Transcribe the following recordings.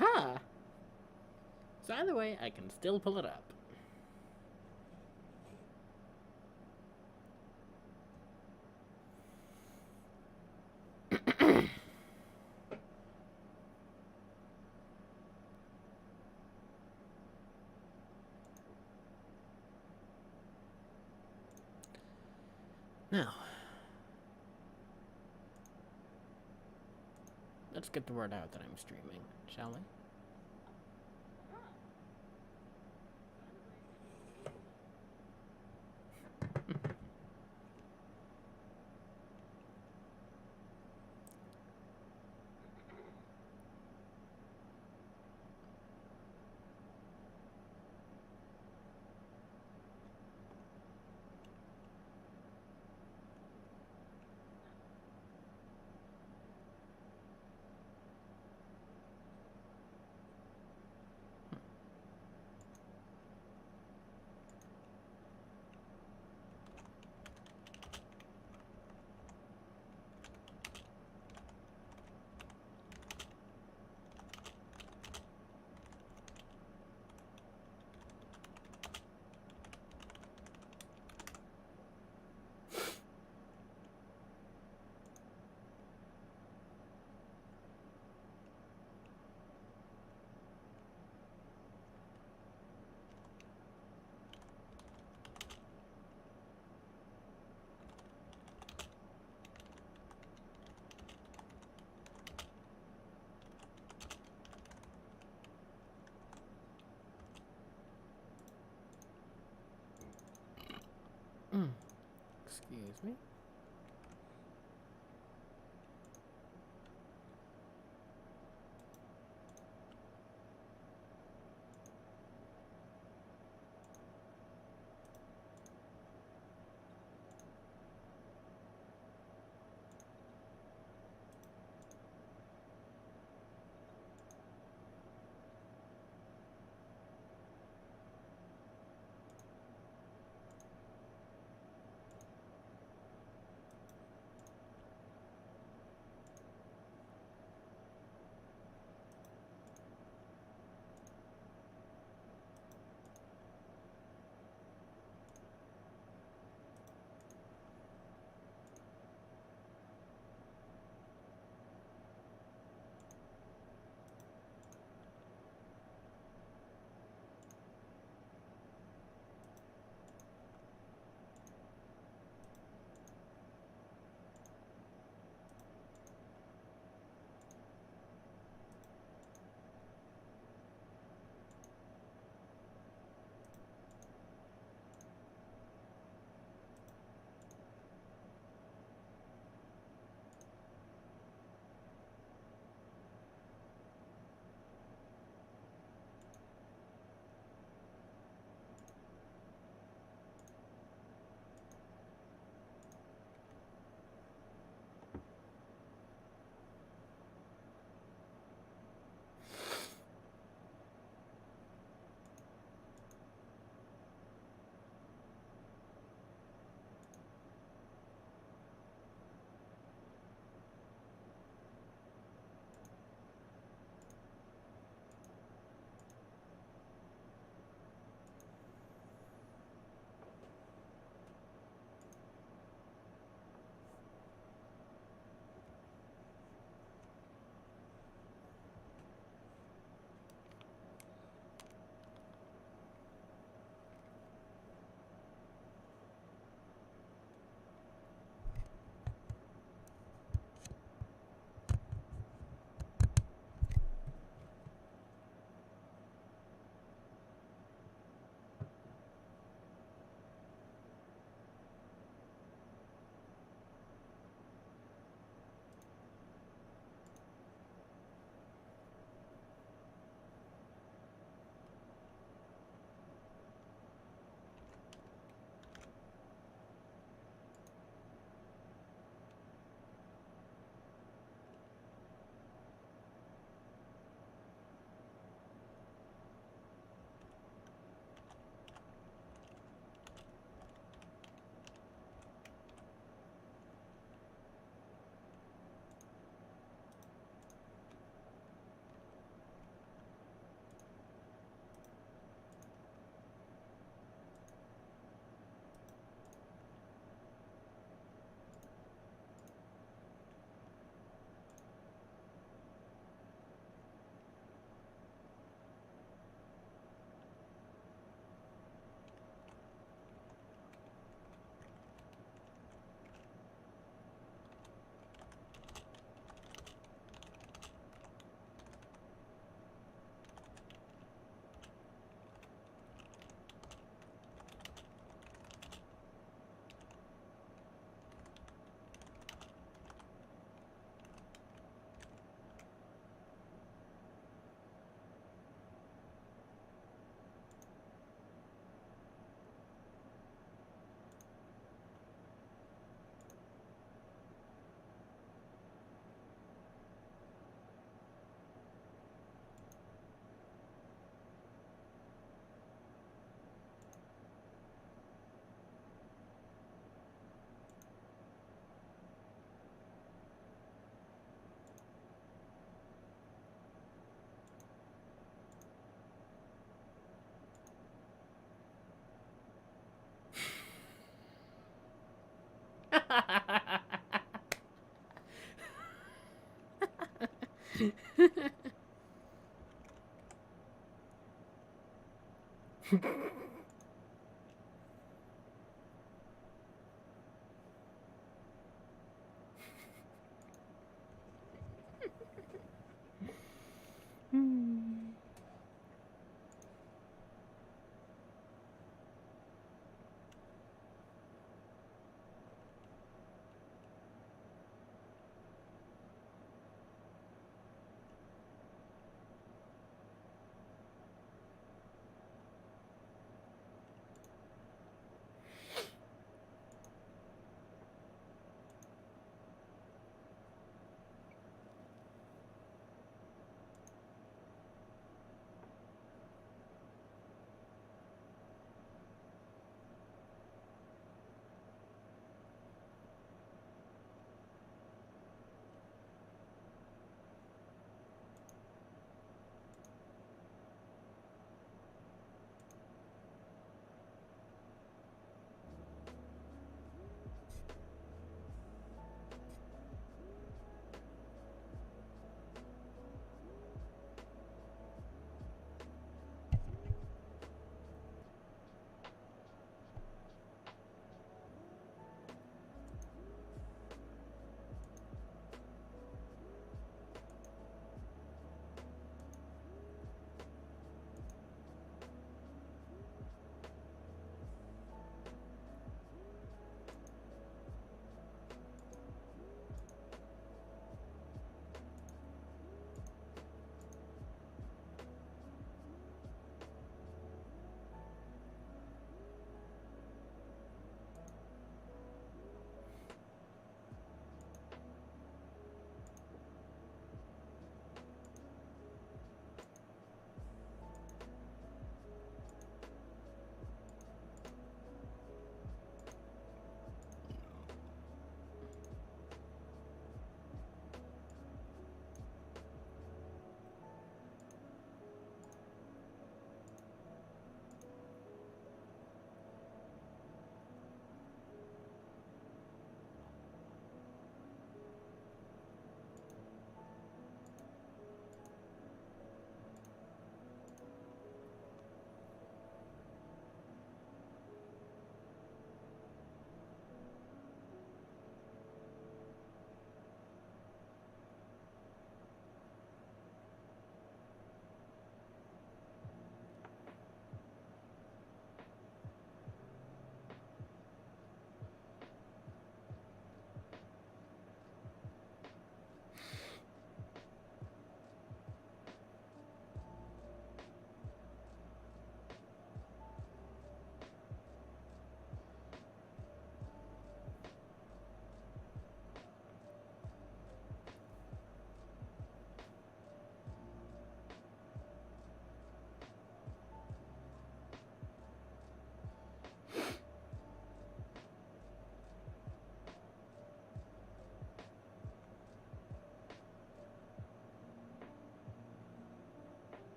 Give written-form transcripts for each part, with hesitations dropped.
Aha! So either way, I can still pull it up. Now, let's get the word out that I'm streaming, shall we? Excuse me.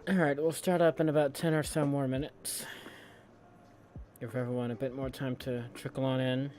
Alright, we'll start up in about 10 or so more minutes. Give everyone a bit more time to trickle on in.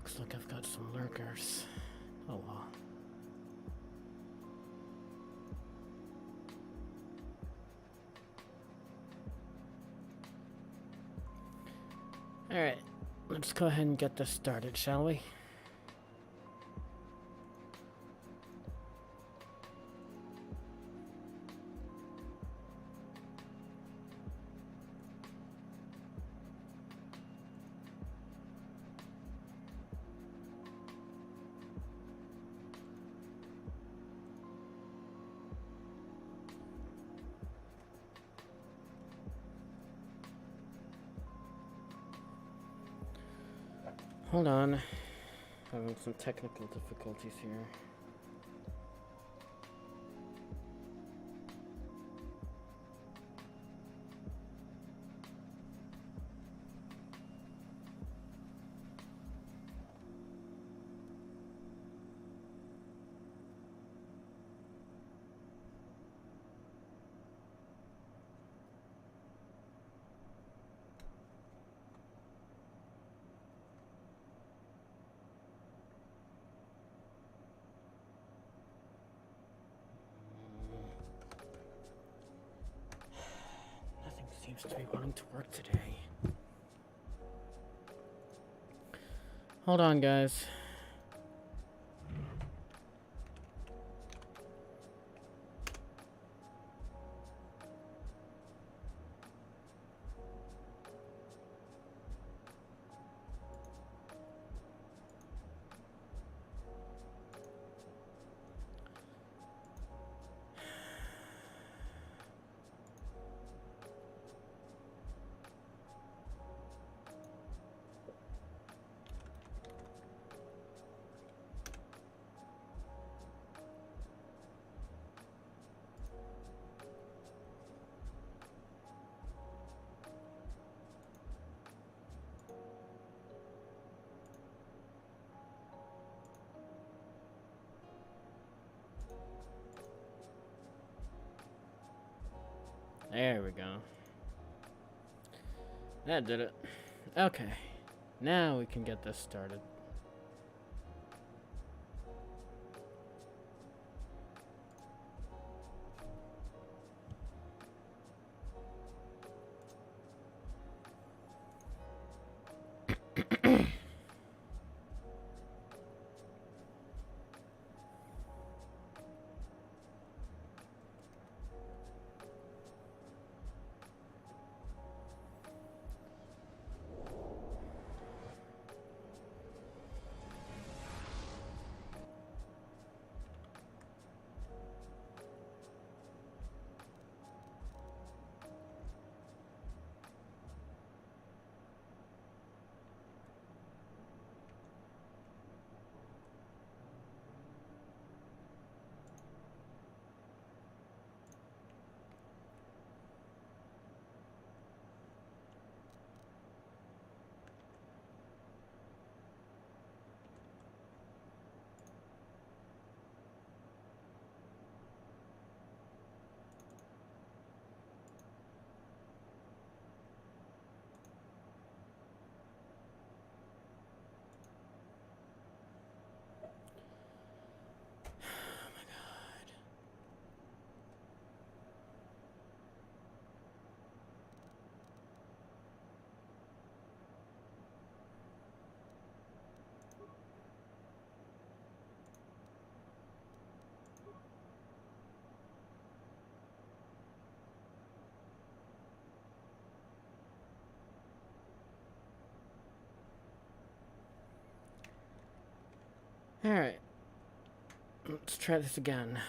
Looks like I've got some lurkers. Oh well. Alright, let's go ahead and get this started, shall we? Hold on. Having some technical difficulties here. Nothing seems to be wanting to work today. Hold on, guys. There we go. That did it. Okay. Now we can get this started. Alright. Let's try this again.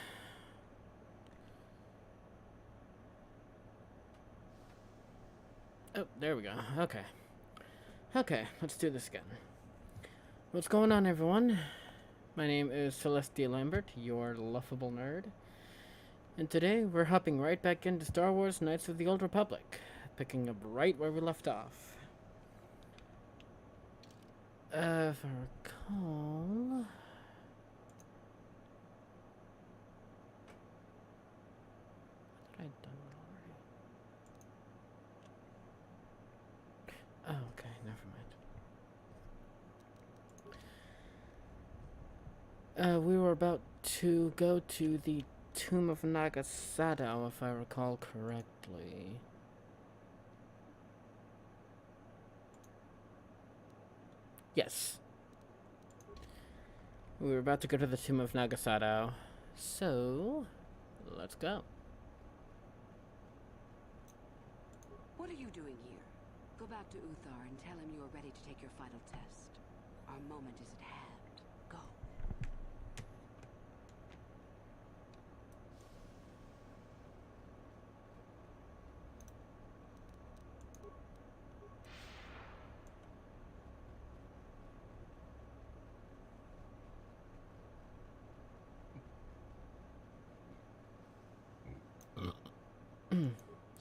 Oh, there we go. Okay. Okay, let's do this again. What's going on, everyone? My name is Celestia Lambert, your laughable nerd. And today, we're hopping right back into Star Wars Knights of the Old Republic, picking up right where we left off. If I recall... What had I done already? Oh, okay, never mind. We were about to go to the Tomb of Nagasado, if I recall correctly. Yes. We were about to go to the Tomb of Nagasado. So, let's go. What are you doing here? Go back to Uthar and tell him you are ready to take your final test. Our moment is at hand. Go.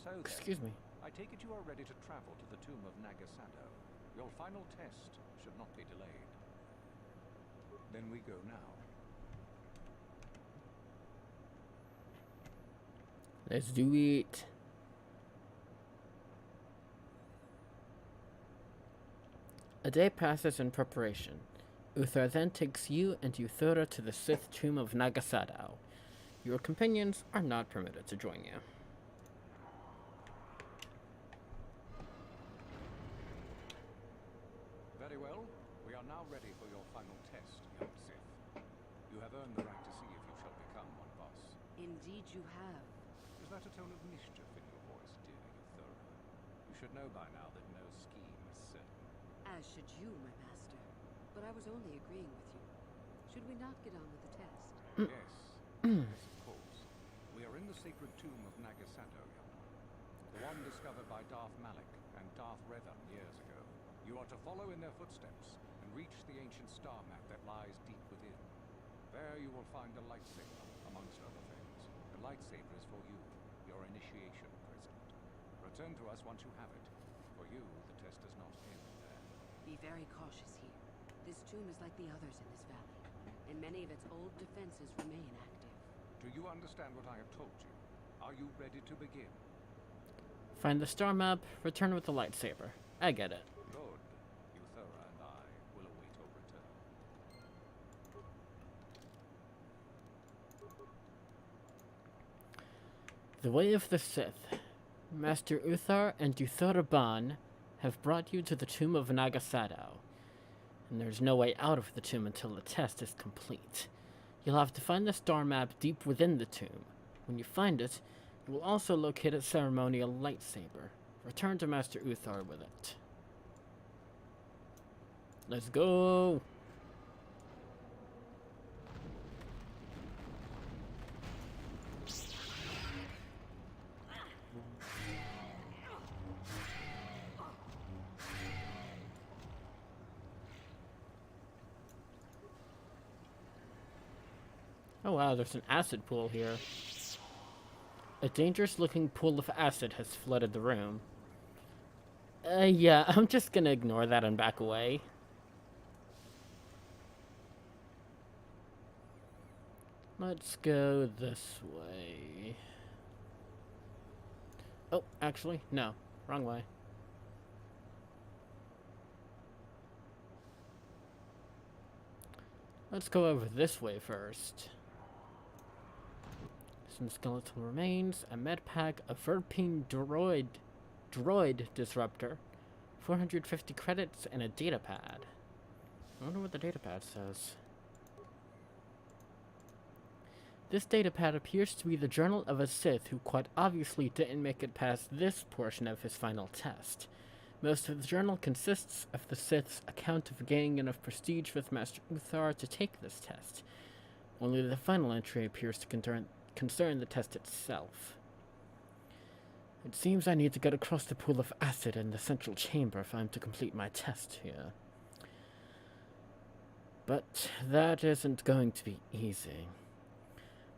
So then, Excuse me. I take it you are ready to travel to the tomb of Nagasado. Your final test should not be delayed. Then we go now. Let's do it. A day passes in preparation. Uthar then takes you and Euthura to the Sith tomb of Nagasado. Your companions are not permitted to join you. Very well. We are now ready for your final test, young Sith. You have earned the right to see if you shall become one of us. Indeed you have. Is that a tone of mischief in your voice, dear Euthura? You should know by now that no scheme is certain. As should you, my master. But I was only agreeing with you. Should we not get on with the test? Yes. Yes, of course. We are in the sacred tomb of Nagasado, young one. The one discovered by Darth Malik and Darth Revan years ago. You are to follow in their footsteps and reach the ancient star map that lies deep within. There you will find a lightsaber, amongst other things. The lightsaber is for you, your initiation present. Return to us once you have it. For you, the test does not end there. Be very cautious here. This tomb is like the others in this valley, and many of its old defenses remain active. Do you understand what I have told you? Are you ready to begin? Find the star map, return with the lightsaber. I get it. Good. Euthura and I will await your return. The way of the Sith. Master Uthar and Euthura Ban have brought you to the tomb of Nagasado. And there's no way out of the tomb until the test is complete. You'll have to find the star map deep within the tomb. When you find it, you will also locate a ceremonial lightsaber. Return to Master Uthar with it. Let's go! Oh wow, there's an acid pool here. A dangerous-looking pool of acid has flooded the room. Yeah, I'm just gonna ignore that and back away. Let's go this way. Oh, actually, no. Wrong way. Let's go over this way first. Some skeletal remains, a med pack, a Verpine droid disruptor, 450 credits, and a data pad. I wonder what the data pad says. This data pad appears to be the journal of a Sith who quite obviously didn't make it past this portion of his final test. Most of the journal consists of the Sith's account of gaining enough prestige with Master Uthar to take this test. Only the final entry appears to concern the test itself. It seems I need to get across the pool of acid in the central chamber if I'm to complete my test here. But that isn't going to be easy.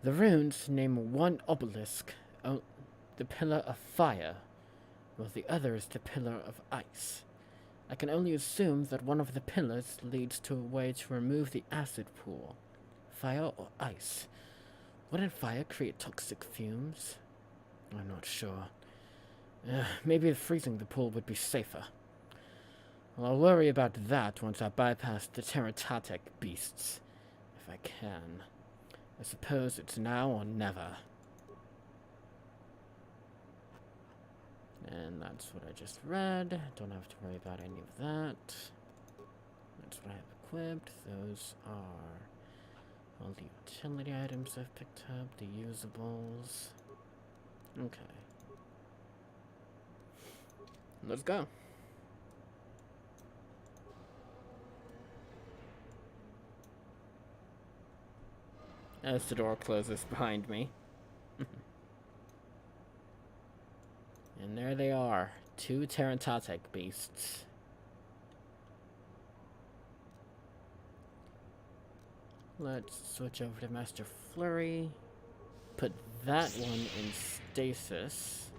The runes name one obelisk the Pillar of Fire, while the other is the Pillar of Ice. I can only assume that one of the pillars leads to a way to remove the acid pool. Fire or ice? Wouldn't fire create toxic fumes? I'm not sure. Maybe freezing the pool would be safer. Well, I'll worry about that once I bypass the Terratatic beasts. if I can. I suppose it's now or never. And that's what I just read. Don't have to worry about any of that. That's what I have equipped. Those are all the utility items I've picked up, the usables. Okay. Let's go. As the door closes behind me. And there they are, 2 Terratatek beasts. Let's switch over to Master Flurry. Put that one in stasis.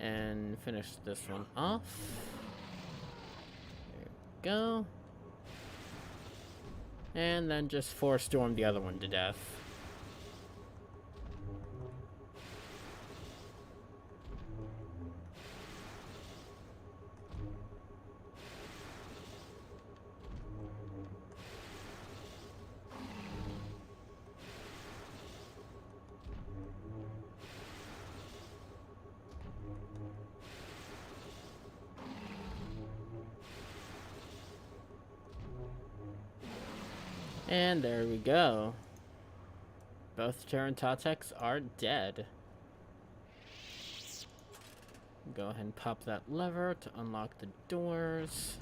And finish this one off. There we go. And then just Force Storm the other one to death. And there we go. Both Terratateks are dead. Go ahead and pop that lever to unlock the doors.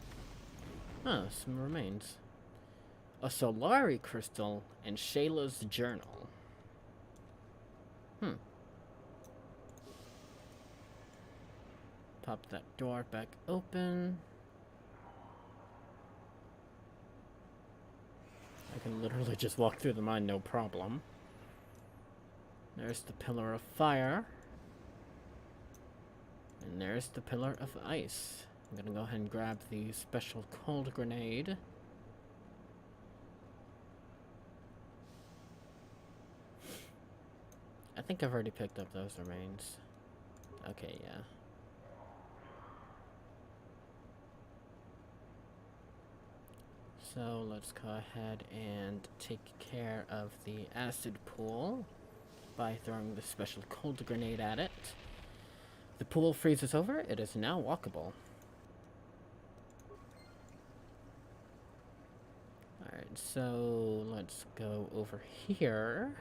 Oh, some remains. A Solari crystal and Shayla's journal. Pop that door back open. I can literally just walk through the mine, no problem. There's the pillar of fire. And there's the pillar of ice. I'm gonna go ahead and grab the special cold grenade. I think I've already picked up those remains. Okay, yeah. So let's go ahead and take care of the acid pool by throwing the special cold grenade at it. The pool freezes over. It is now walkable. Alright, so let's go over here.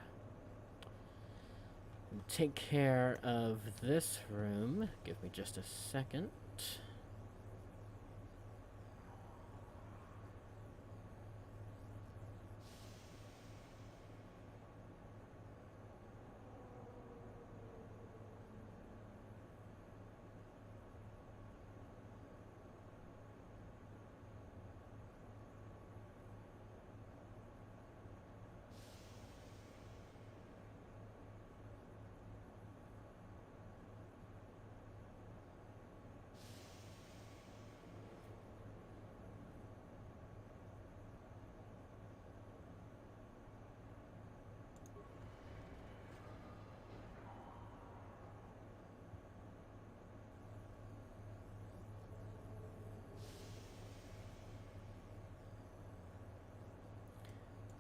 And take care of this room. Give me just a second.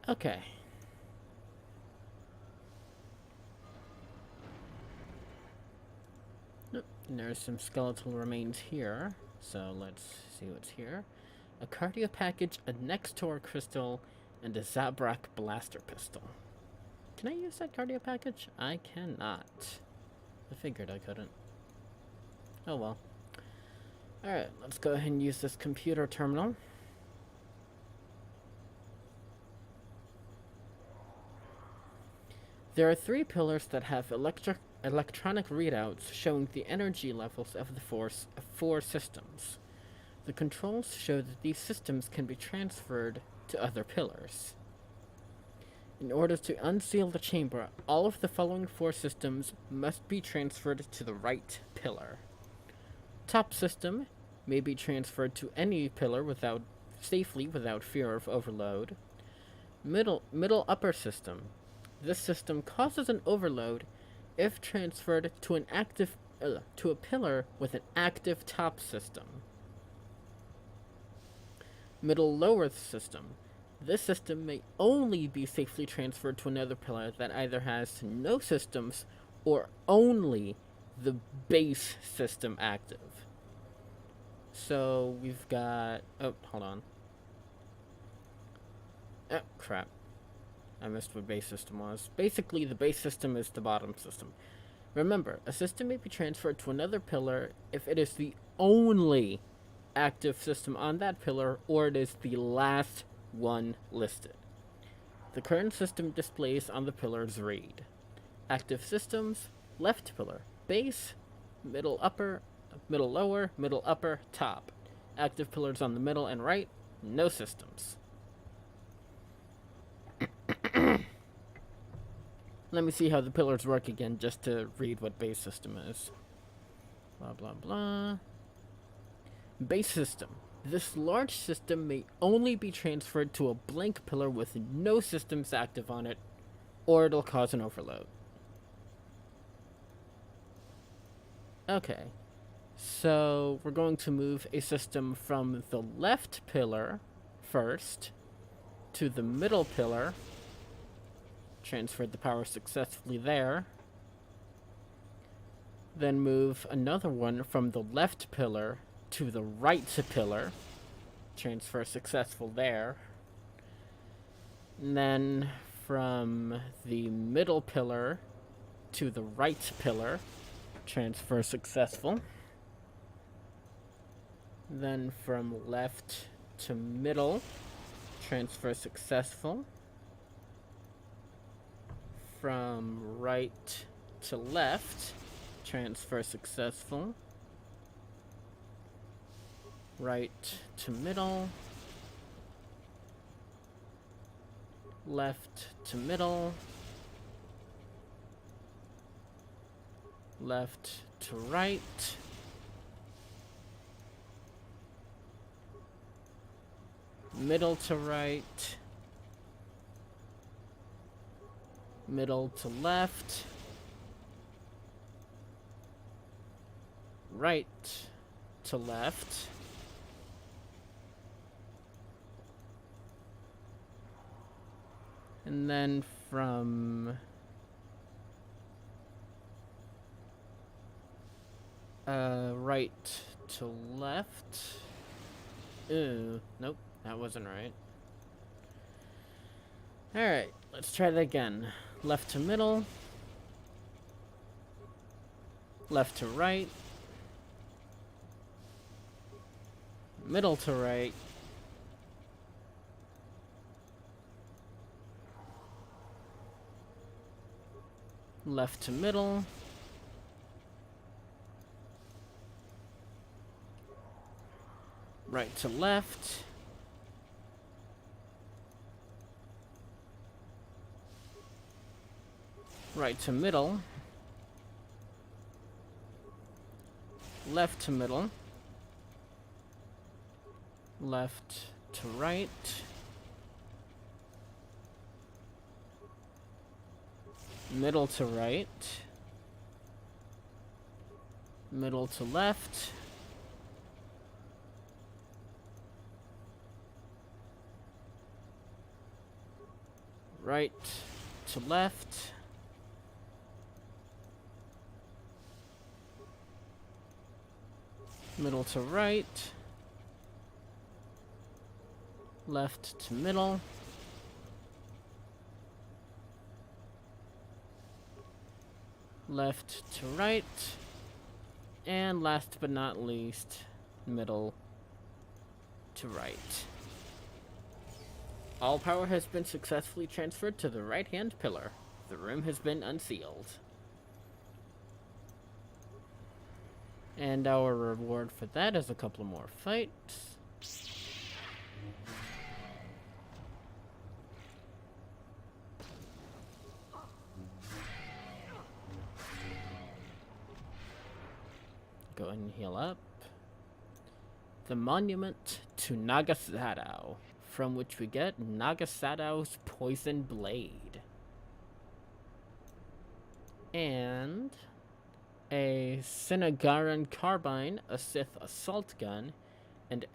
Okay. Nope. And there's some skeletal remains here. So let's see what's here. A cardio package, a Nextor crystal, and a Zabrak blaster pistol. Can I use that cardio package? I cannot. I figured I couldn't. Oh well. Alright, let's go ahead and use this computer terminal. There are 3 pillars that have electronic readouts showing the energy levels of the 4 systems. The controls show that these systems can be transferred to other pillars. In order to unseal the chamber, all of the following 4 systems must be transferred to the right pillar. Top system may be transferred to any pillar safely without fear of overload. Middle upper system. This system causes an overload if transferred to a pillar with an active top system. Middle lower system. This system may only be safely transferred to another pillar that either has no systems or only the base system active. So we've got... Oh, hold on. Oh, crap. I missed what base system was. Basically, the base system is the bottom system. Remember, a system may be transferred to another pillar if it is the only active system on that pillar or it is the last one listed. The current system displays on the pillars read: active systems, left pillar, base, middle upper, middle lower, middle upper, top. Active pillars on the middle and right, no systems. Let me see how the pillars work again, just to read what base system is. Blah, blah, blah. Base system. This large system may only be transferred to a blank pillar with no systems active on it, or it'll cause an overload. Okay. So, we're going to move a system from the left pillar first to the middle pillar. Transferred the power successfully there. Then move another one from the left pillar to the right pillar. Transfer successful there. And then from the middle pillar to the right pillar. Transfer successful. Then from left to middle. Transfer successful. From right to left, transfer successful. Right to middle. Left to middle. Left to right. Middle to right. Middle to left. Right to left. And then from right to left. Nope, that wasn't right. Alright, let's try that again. Left to middle. Left to right. Middle to right. Left to middle. Right to left. Right to middle. Left to middle. Left to right. Middle to right. Middle to left. Right to left. Middle to right. Left to middle. Left to right. And last but not least, middle to right. All power has been successfully transferred to the right-hand pillar. The room has been unsealed. And our reward for that is a couple more fights. Go ahead and heal up. The Monument to Nagasadao, from which we get Nagasadao's Poison Blade. And a Sinagaran Carbine, a Sith Assault Gun, and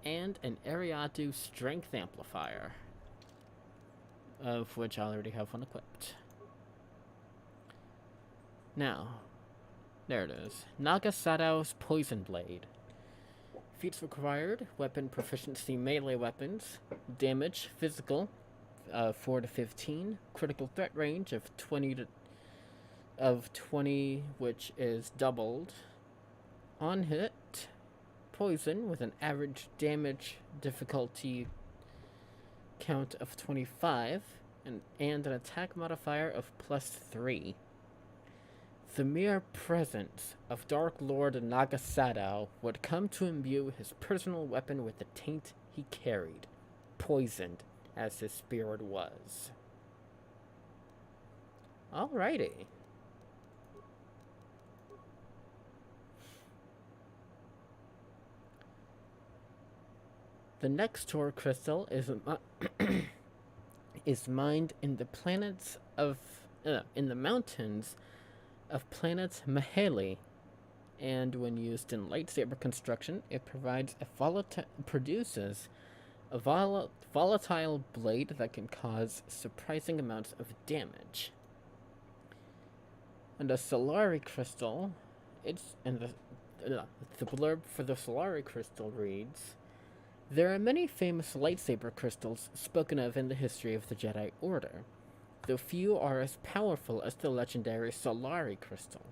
and an Ariadu strength amplifier, of which I already have one equipped. Now, there it is. Nagasadou's Poison Blade. Feats required: weapon proficiency, melee weapons, damage, physical, 4 to 15, critical threat range of 20, which is doubled. On hit, poison with an average damage difficulty count of 25, and an attack modifier of +3. The mere presence of Dark Lord Nagasadou would come to imbue his personal weapon with the taint he carried, poisoned as his spirit was. Alrighty. The next Tor crystal is mined in the mountains of planet Mahali, and when used in lightsaber construction, it produces a volatile blade that can cause surprising amounts of damage. And a Solari crystal, the blurb for the Solari crystal reads: there are many famous lightsaber crystals spoken of in the history of the Jedi Order, though few are as powerful as the legendary Solari crystal.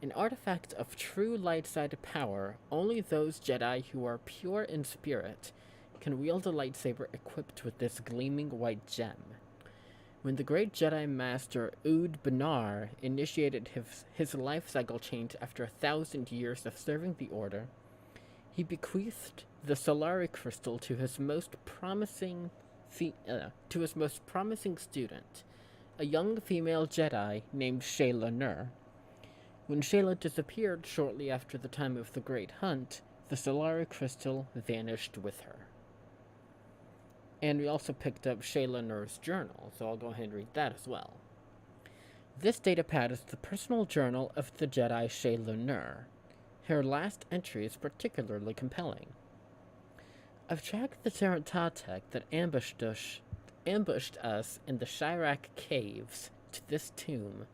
An artifact of true light side power, only those Jedi who are pure in spirit can wield a lightsaber equipped with this gleaming white gem. When the great Jedi Master Ood Banar initiated his life cycle change after 1,000 years of serving the Order, he bequeathed the Solari crystal to his most promising student, a young female Jedi named Shayla Nur. When Shayla disappeared shortly after the time of the Great Hunt, the Solari crystal vanished with her. And we also picked up Shayla Nur's journal, so I'll go ahead and read that as well. This datapad is the personal journal of the Jedi Shayla Nur. Her last entry is particularly compelling. I've tracked the Terratatek that ambushed us in the Shirak caves to this tomb,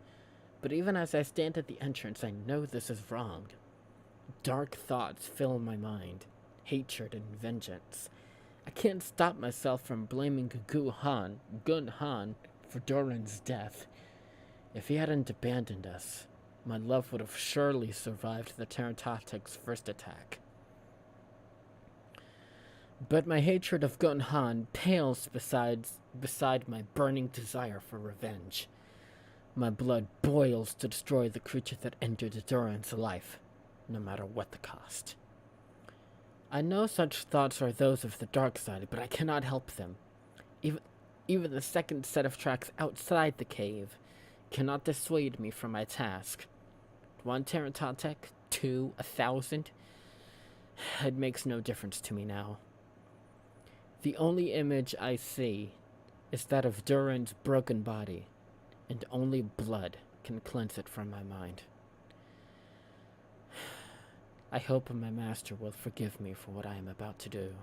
but even as I stand at the entrance, I know this is wrong. Dark thoughts fill my mind, hatred and vengeance. I can't stop myself from blaming Gun Han for Doran's death. If he hadn't abandoned us, my love would have surely survived the Terratatek's first attack. But my hatred of Gun Han pales beside my burning desire for revenge. My blood boils to destroy the creature that ended Doran's life, no matter what the cost. I know such thoughts are those of the dark side, but I cannot help them. Even the second set of tracks outside the cave cannot dissuade me from my task. 1 Terratatek, 2, 1,000. It makes no difference to me now. The only image I see is that of Duran's broken body, and only blood can cleanse it from my mind. I hope my master will forgive me for what I am about to do.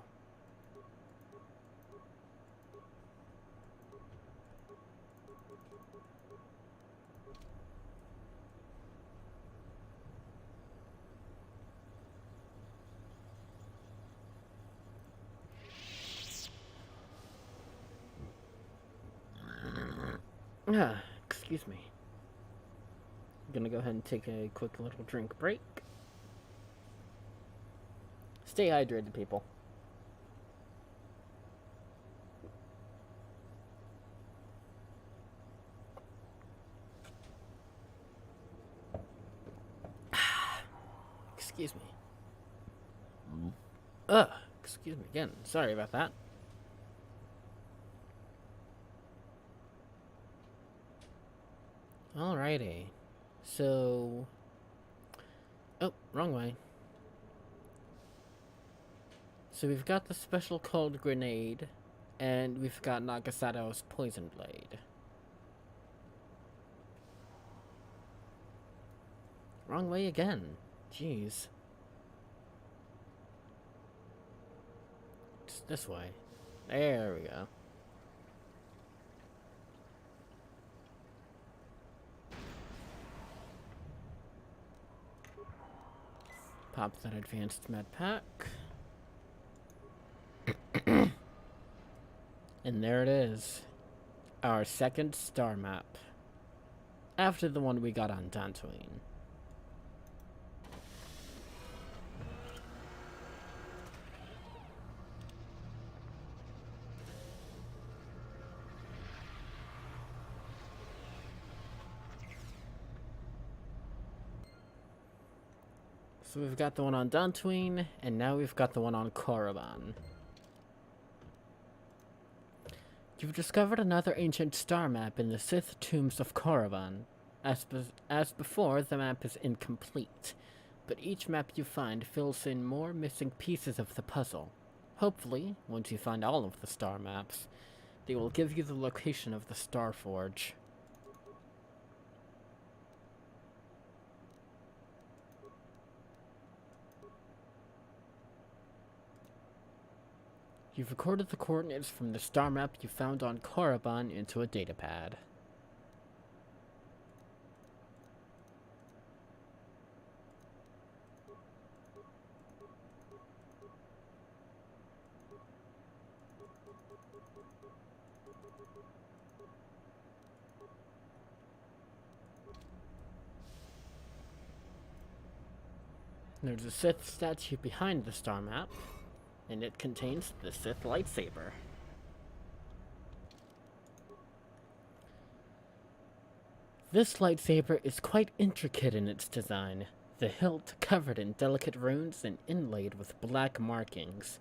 Excuse me. I'm gonna go ahead and take a quick little drink break. Stay hydrated, people. Excuse me. Excuse me again. Sorry about that. Alrighty. So... Oh, wrong way. So we've got the special cold grenade, and we've got Nagasadou's poison blade. Wrong way again. Jeez. this way. There we go. Pop that advanced med pack. And there it is. Our second star map. After the one we got on Dantooine. So we've got the one on Dantooine, and now we've got the one on Korriban. You've discovered another ancient star map in the Sith tombs of Korriban. As before, the map is incomplete, but each map you find fills in more missing pieces of the puzzle. Hopefully, once you find all of the star maps, they will give you the location of the Star Forge. You've recorded the coordinates from the star map you found on Korriban into a datapad. There's a Sith statue behind the star map, and it contains the Sith lightsaber. This lightsaber is quite intricate in its design, the hilt covered in delicate runes and inlaid with black markings.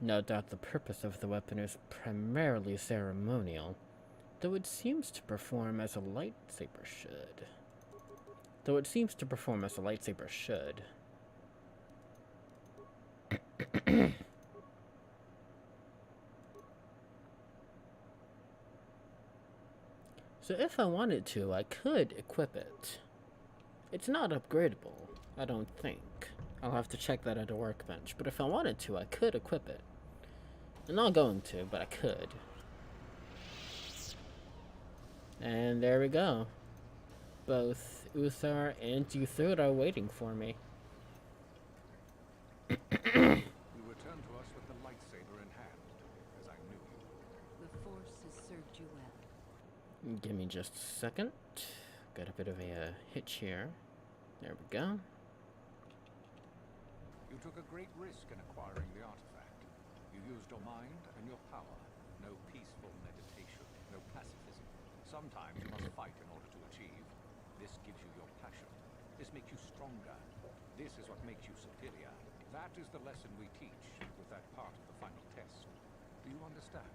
No doubt the purpose of the weapon is primarily ceremonial, though it seems to perform as a lightsaber should. So if I wanted to, I could equip it. It's not upgradable, I don't think. I'll have to check that at a workbench, but if I wanted to, I could equip it. I'm not going to, but I could. And there we go. Both Uthar and Uthur are waiting for me. You returned to us with the lightsaber in hand, as I knew. The Force has served you well. Give me just a second. Got a bit of a hitch here. There we go. You took a great risk in acquiring the artifact. You used your mind and your power. No peaceful meditation, no pacifism. Sometimes you must fight in order to achieve. This gives you your passion. This makes you stronger. This is what makes you superior. That is the lesson we teach with that part of the final test. Do you understand?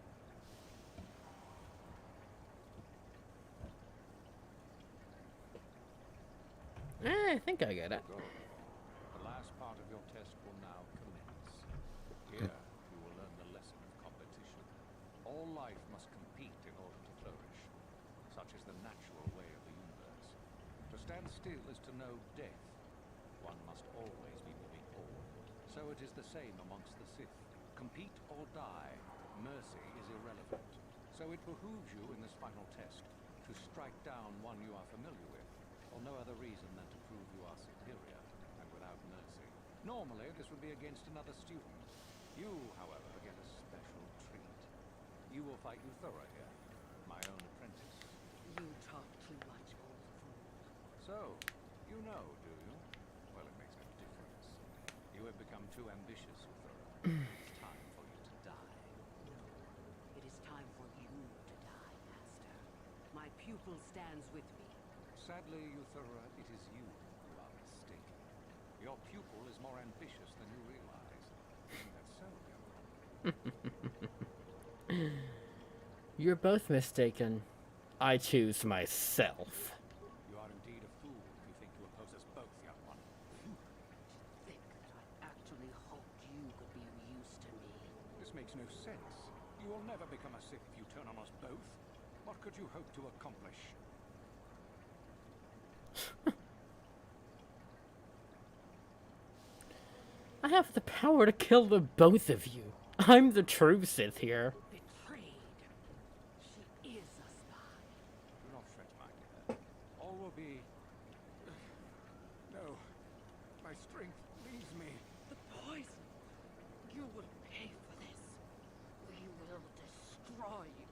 I think I get it. Good. The last part of your test will now commence. Here, you will learn the lesson of competition. All life must compete in order to flourish. Such is the natural way of the universe. To stand still is to know death. One must always be moving forward. So it is the same amongst the Sith. Compete or die. Mercy is irrelevant. So it behooves you in this final test to strike down one you are familiar with, for no other reason than to prove you are superior and without mercy. Normally, this would be against another student. You, however, get a special treat. You will fight Uthura here, my own apprentice. You talk too much, old fool. So, you know, do you? Well, it makes no difference. You have become too ambitious, Uthura. It's time for you to die. No, it is time for you to die, Master. My pupil stands with me. Sadly, Uthura, it is you who are mistaken. Your pupil is more ambitious than you realize. Isn't that so, young one? You're both mistaken. I choose myself. You are indeed a fool if you think to oppose us both, young one. Think that I actually hoped you could be of use to me. This makes no sense. You will never become a Sith if you turn on us both. What could you hope to accomplish? I have the power to kill the both of you. I'm the true Sith here. Betrayed. She is a spy. Do not fret, my dear. All will be... No. My strength leaves me. The poison. You will pay for this. We will destroy you.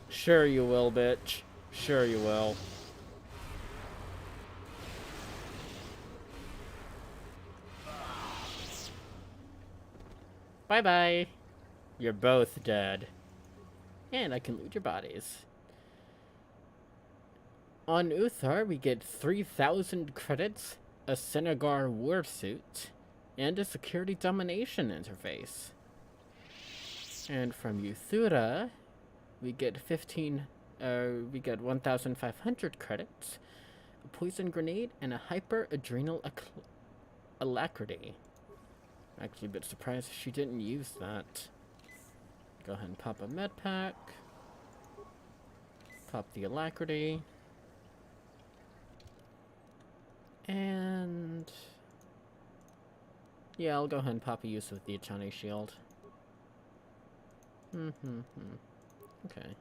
Sure you will, bitch. Sure you will. Bye-bye. You're both dead. And I can loot your bodies. On Uthar, we get 3,000 credits, a Senegar warsuit, and a security domination interface. And from Uthura, we get 1,500 credits, a poison grenade, and a hyper adrenal alacrity. Actually, a bit surprised she didn't use that. Go ahead and pop a med pack. Pop the alacrity. And yeah, I'll go ahead and pop a use of the Achane shield. Okay.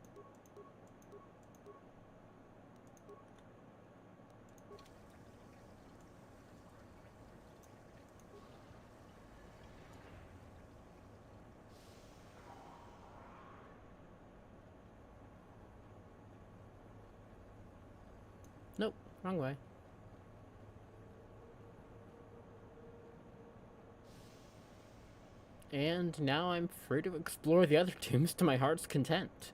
Nope, wrong way. And now I'm free to explore the other tombs to my heart's content,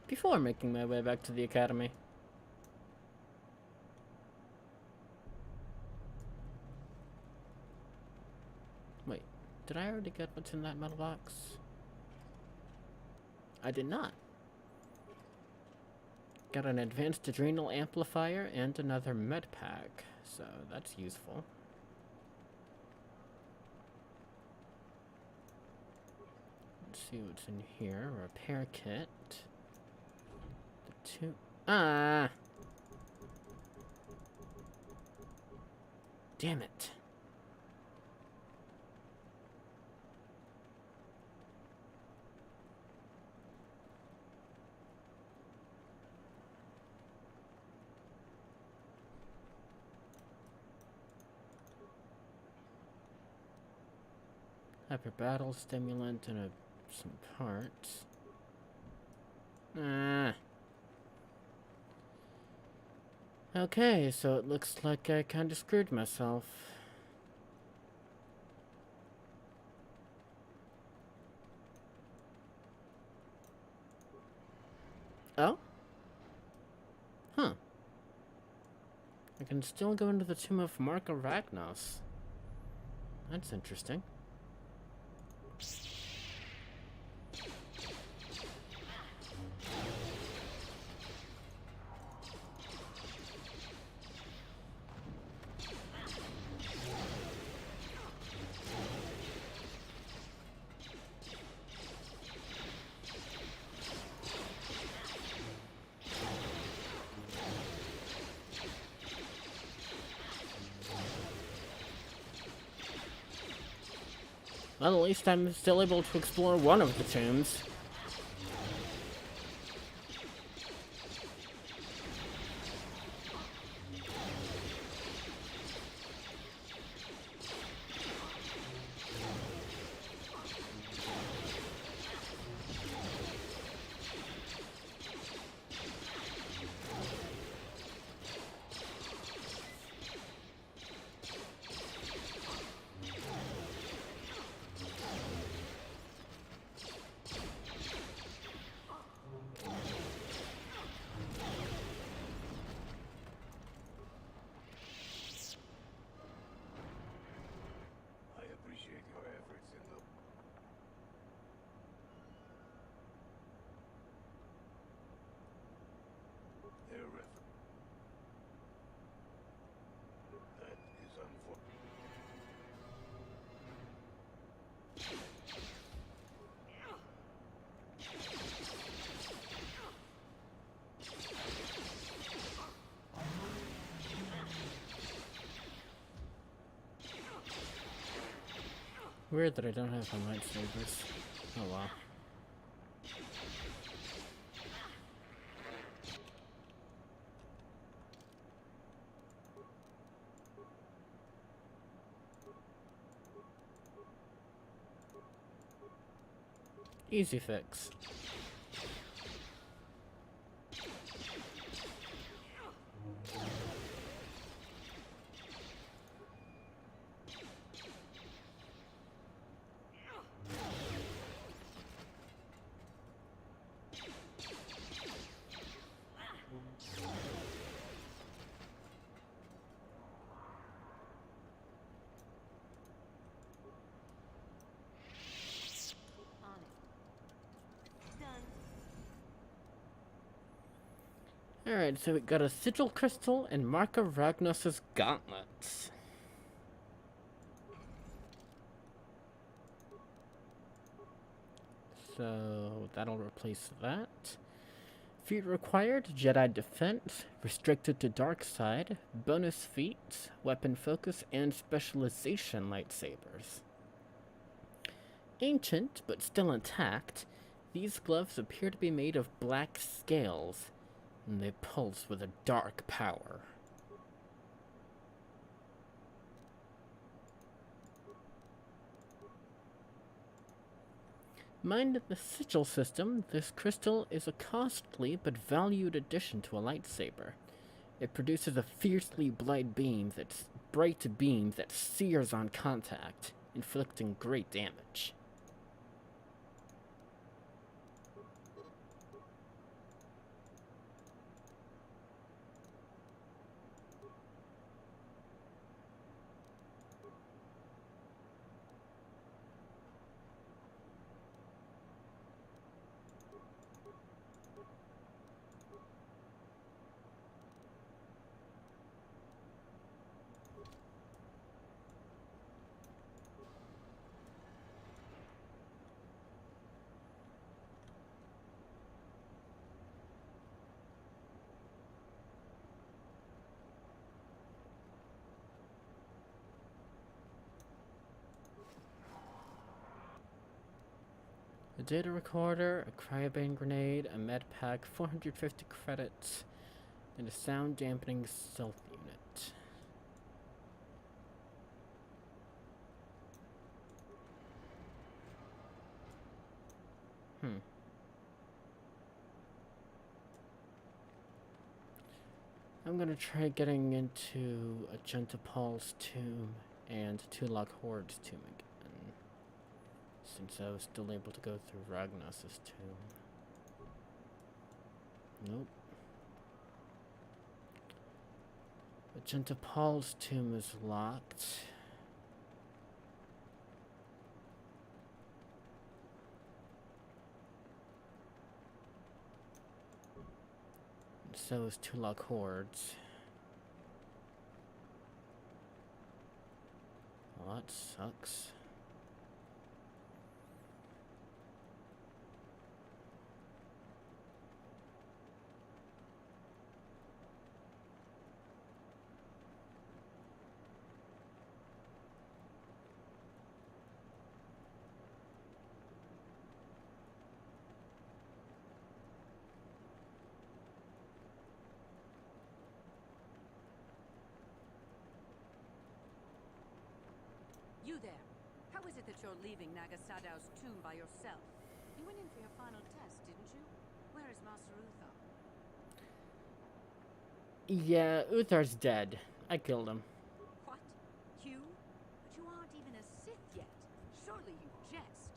before making my way back to the academy. Wait, did I already get what's in that metal box? I did not. Got an advanced adrenal amplifier and another med pack, so that's useful. Let's see what's in here. Repair kit. The two. Ah! Damn it. Hyper battle stimulant and some parts. Ah. Okay, so it looks like I kinda screwed myself. Oh? Huh. I can still go into the tomb of Mark Arachnos. That's interesting. Well, at least I'm still able to explore one of the tombs. Weird that I don't have some lightsabers. Oh wow. Easy fix. Alright, so we got a sigil crystal and Mark of Ragnos' gauntlets. So that'll replace that. Feat required, Jedi defense, restricted to dark side, bonus feats, weapon focus, and specialization lightsabers. Ancient, but still intact, these gloves appear to be made of black scales, and they pulse with a dark power. Mind the sigil system, this crystal is a costly but valued addition to a lightsaber. It produces a fiercely bright beam that sears on contact, inflicting great damage. A data recorder, a cryobane grenade, a med pack, 450 credits, and a sound dampening stealth unit. I'm gonna try getting into a Gentapal's tomb and Tulak Horde's tomb again, since I was still able to go through Ragnos' tomb. Nope. But Gentapal's tomb is locked. And so is Tulak Horde's. Well, that sucks. You there. How is it that you're leaving Nagasadow's tomb by yourself? You went in for your final test, didn't you? Where is Master Uthar? Yeah, Uthar's dead. I killed him. What? You? But you aren't even a Sith yet. Surely you jest.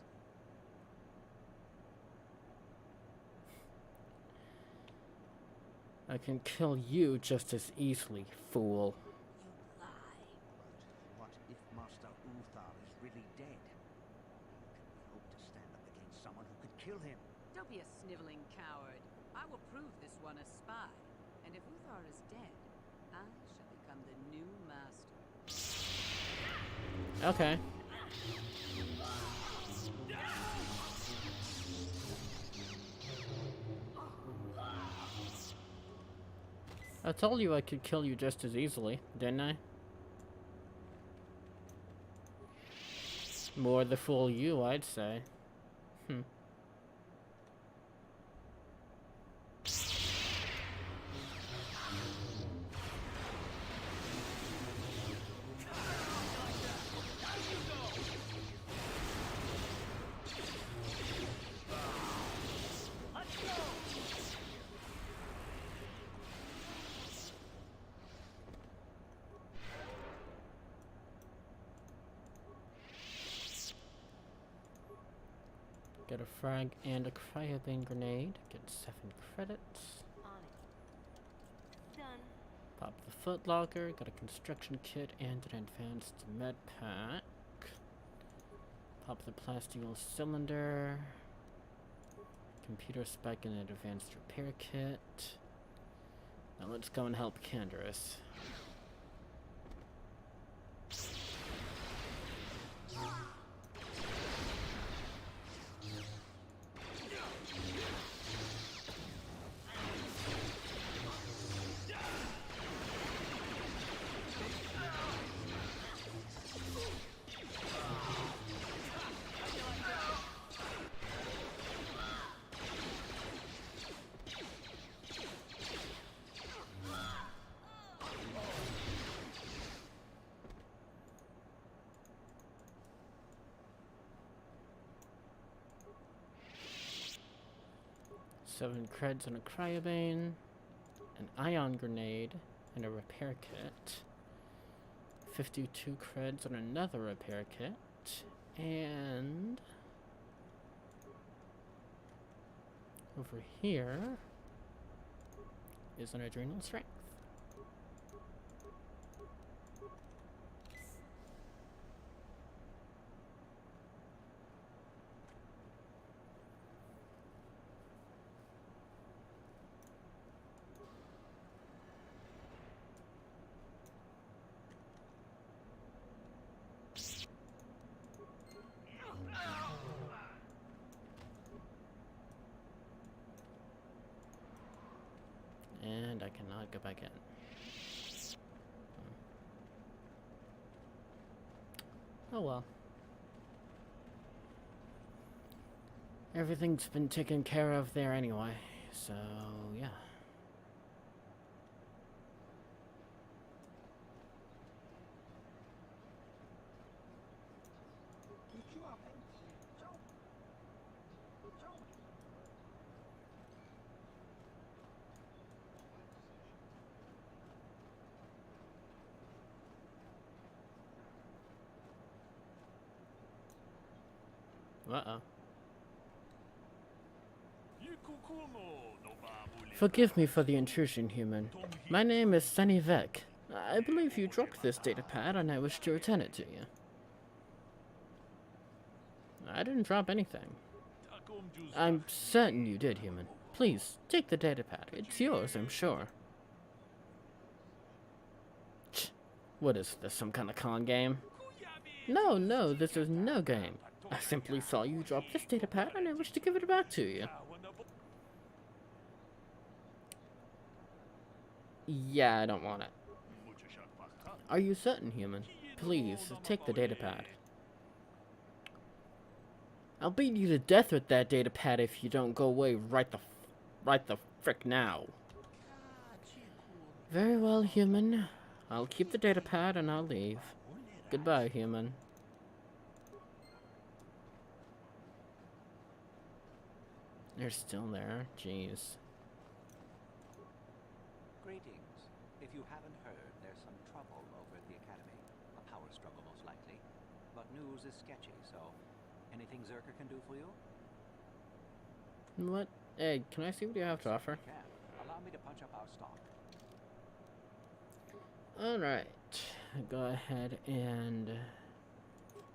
I can kill you just as easily, fool. You lie. What if Master Uthar is really dead? How can we hope to stand up against someone who could kill him? Don't be a sniveling coward. I will prove this one a spy. And if Uthar is dead, I shall become the new master. Okay. I told you I could kill you just as easily, didn't I? More the fool you, I'd say. Hmm. Get a frag and a cryobane grenade. Get 7 credits. On it. Done. Pop the footlocker. Got a construction kit and an advanced med pack. Pop the plasteel cylinder. Computer spec and an advanced repair kit. Now let's go and help Canderous. Seven creds and a cryobane, an ion grenade, and a repair kit. 52 creds and another repair kit, and over here is an adrenal strength. And I cannot go back in. Oh well. Everything's been taken care of there anyway, so yeah. Uh-oh. Forgive me for the intrusion, human. My name is Sunny Vec. I believe you dropped this datapad and I wish to return it to you. I didn't drop anything. I'm certain you did, human. Please, take the datapad. It's yours, I'm sure. What is this, some kind of con game? No, this is no game. I simply saw you drop this datapad and I wish to give it back to you. Yeah, I don't want it. Are you certain, human? Please, take the datapad. I'll beat you to death with that datapad if you don't go away right the frick now. Very well, human. I'll keep the datapad and I'll leave. Goodbye, human. They're still there? Jeez. Greetings. If you haven't heard, there's some trouble over at the Academy. A power struggle, most likely. But news is sketchy, so anything Zerker can do for you? What? Hey, can I see what you have to offer? You can. Allow me to punch up our stock. Alright. Go ahead and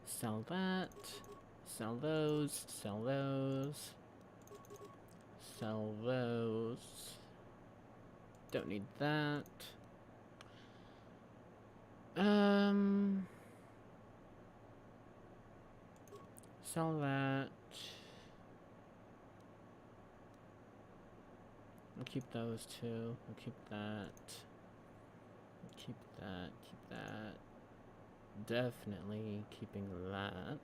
sell that. Sell those. Sell those. Sell those. Don't need that. Sell that. We'll keep those two. We'll keep that. We'll keep that. Keep that. Definitely keeping that.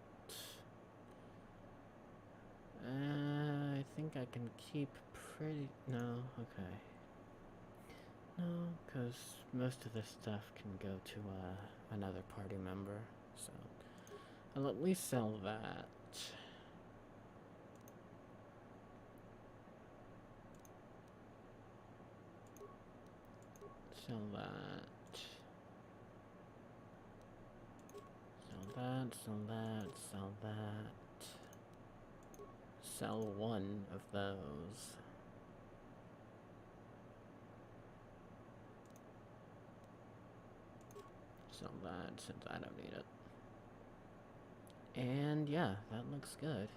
I think I can keep pretty... No, okay. No, because most of this stuff can go to another party member, so I'll at least sell that. Sell that. Sell that, sell that, sell that. Sell one of those. Sell that since I don't need it. And yeah, that looks good.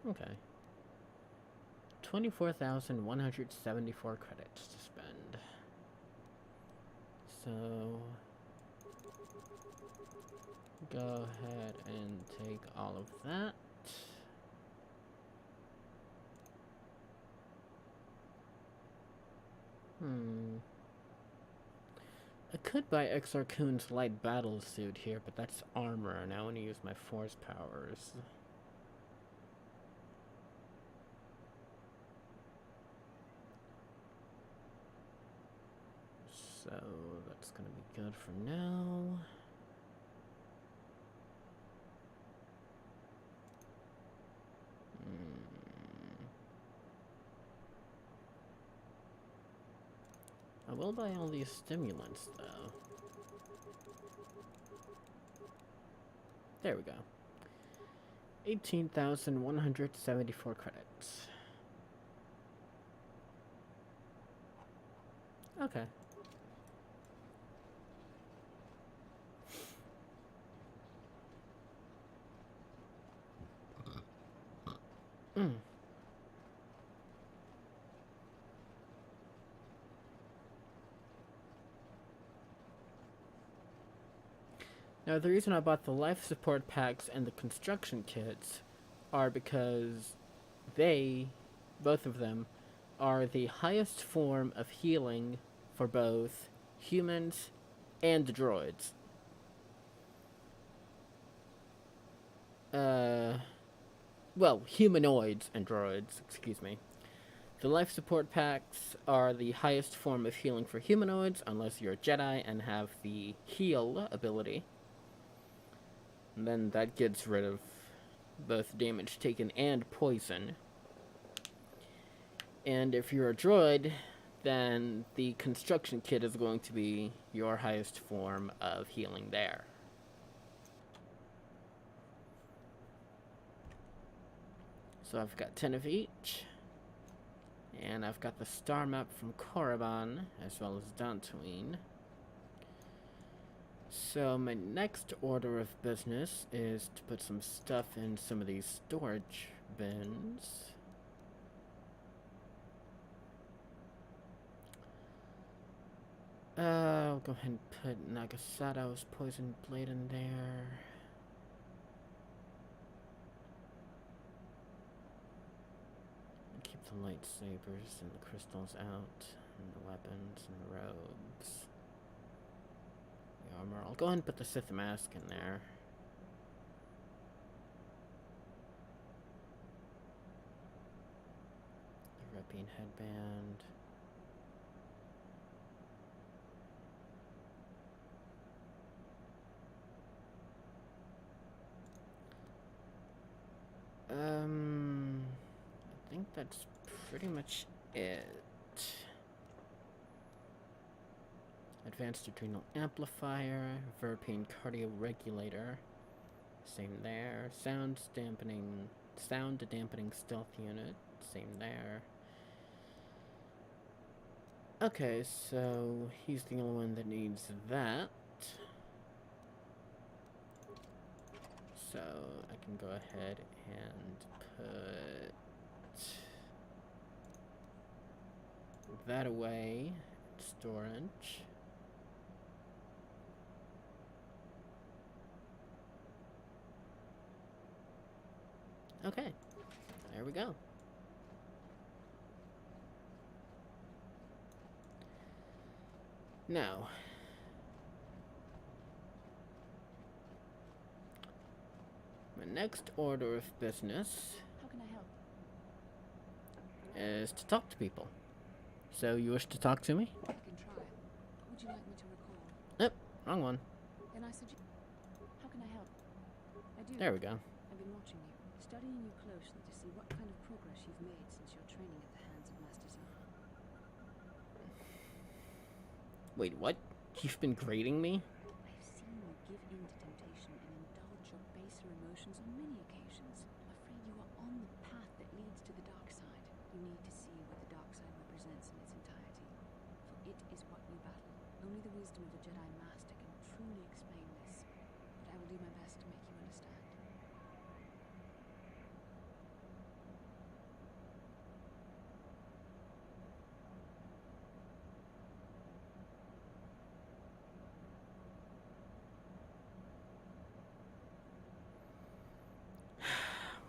Okay. 24,174 credits to spend. So go ahead and take all of that. I could buy Exar Kun's light battle suit here, but that's armor, and I want to use my force powers. So that's gonna be good for now. I will buy all these stimulants, though. There we go. 18,174 credits. Okay. Now, the reason I bought the life support packs and the construction kits are because they, both of them, are the highest form of healing for both humans and droids. Well, humanoids and droids, excuse me. The life support packs are the highest form of healing for humanoids, unless you're a Jedi and have the heal ability. And then that gets rid of both damage taken and poison. And if you're a droid, then the construction kit is going to be your highest form of healing there. So I've got 10 of each. And I've got the star map from Korriban, as well as Dantooine. So my next order of business is to put some stuff in some of these storage bins. I'll go ahead and put Nagasato's poison blade in there. Keep the lightsabers and the crystals out, and the weapons and the robes. The armor. I'll go ahead and put the Sith mask in there. The Repian headband. I think that's pretty much it. Advanced adrenal amplifier, Verpine cardio regulator. Same there. Sound dampening stealth unit. Same there. Okay, so he's the only one that needs that. So I can go ahead and put that away. Storage. Okay, there we go. Now, my next order of business How can I help is to talk to people. So you wish to talk to me? I can try. Would you like me to recall? Yep, wrong one. Then I suggest... How can I help? I do. There we go. I've been watching you, studying you closely to see what kind of progress you've made since your training at the hands of Master Sith. Wait, what? You've been grading me? I've seen you give in to temptation and indulge your baser emotions on many occasions. I'm afraid you are on the path that leads to the dark side. You need to see what the dark side represents in its entirety. For it is what we battle. Only the wisdom of a Jedi Master can truly explain this. But I will do my best to make you understand.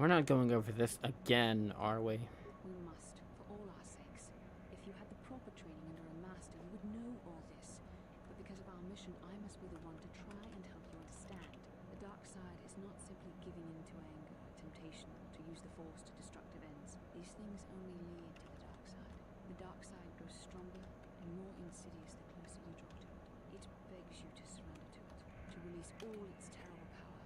We're not going over this again, are we? We must, for all our sakes. If you had the proper training under a master, you would know all this. But because of our mission, I must be the one to try and help you understand. The dark side is not simply giving in to anger, temptation, or to use the force to destructive ends. These things only lead to the dark side. The dark side grows stronger and more insidious the closer you draw to it. It begs you to surrender to it, to release all its terrible power.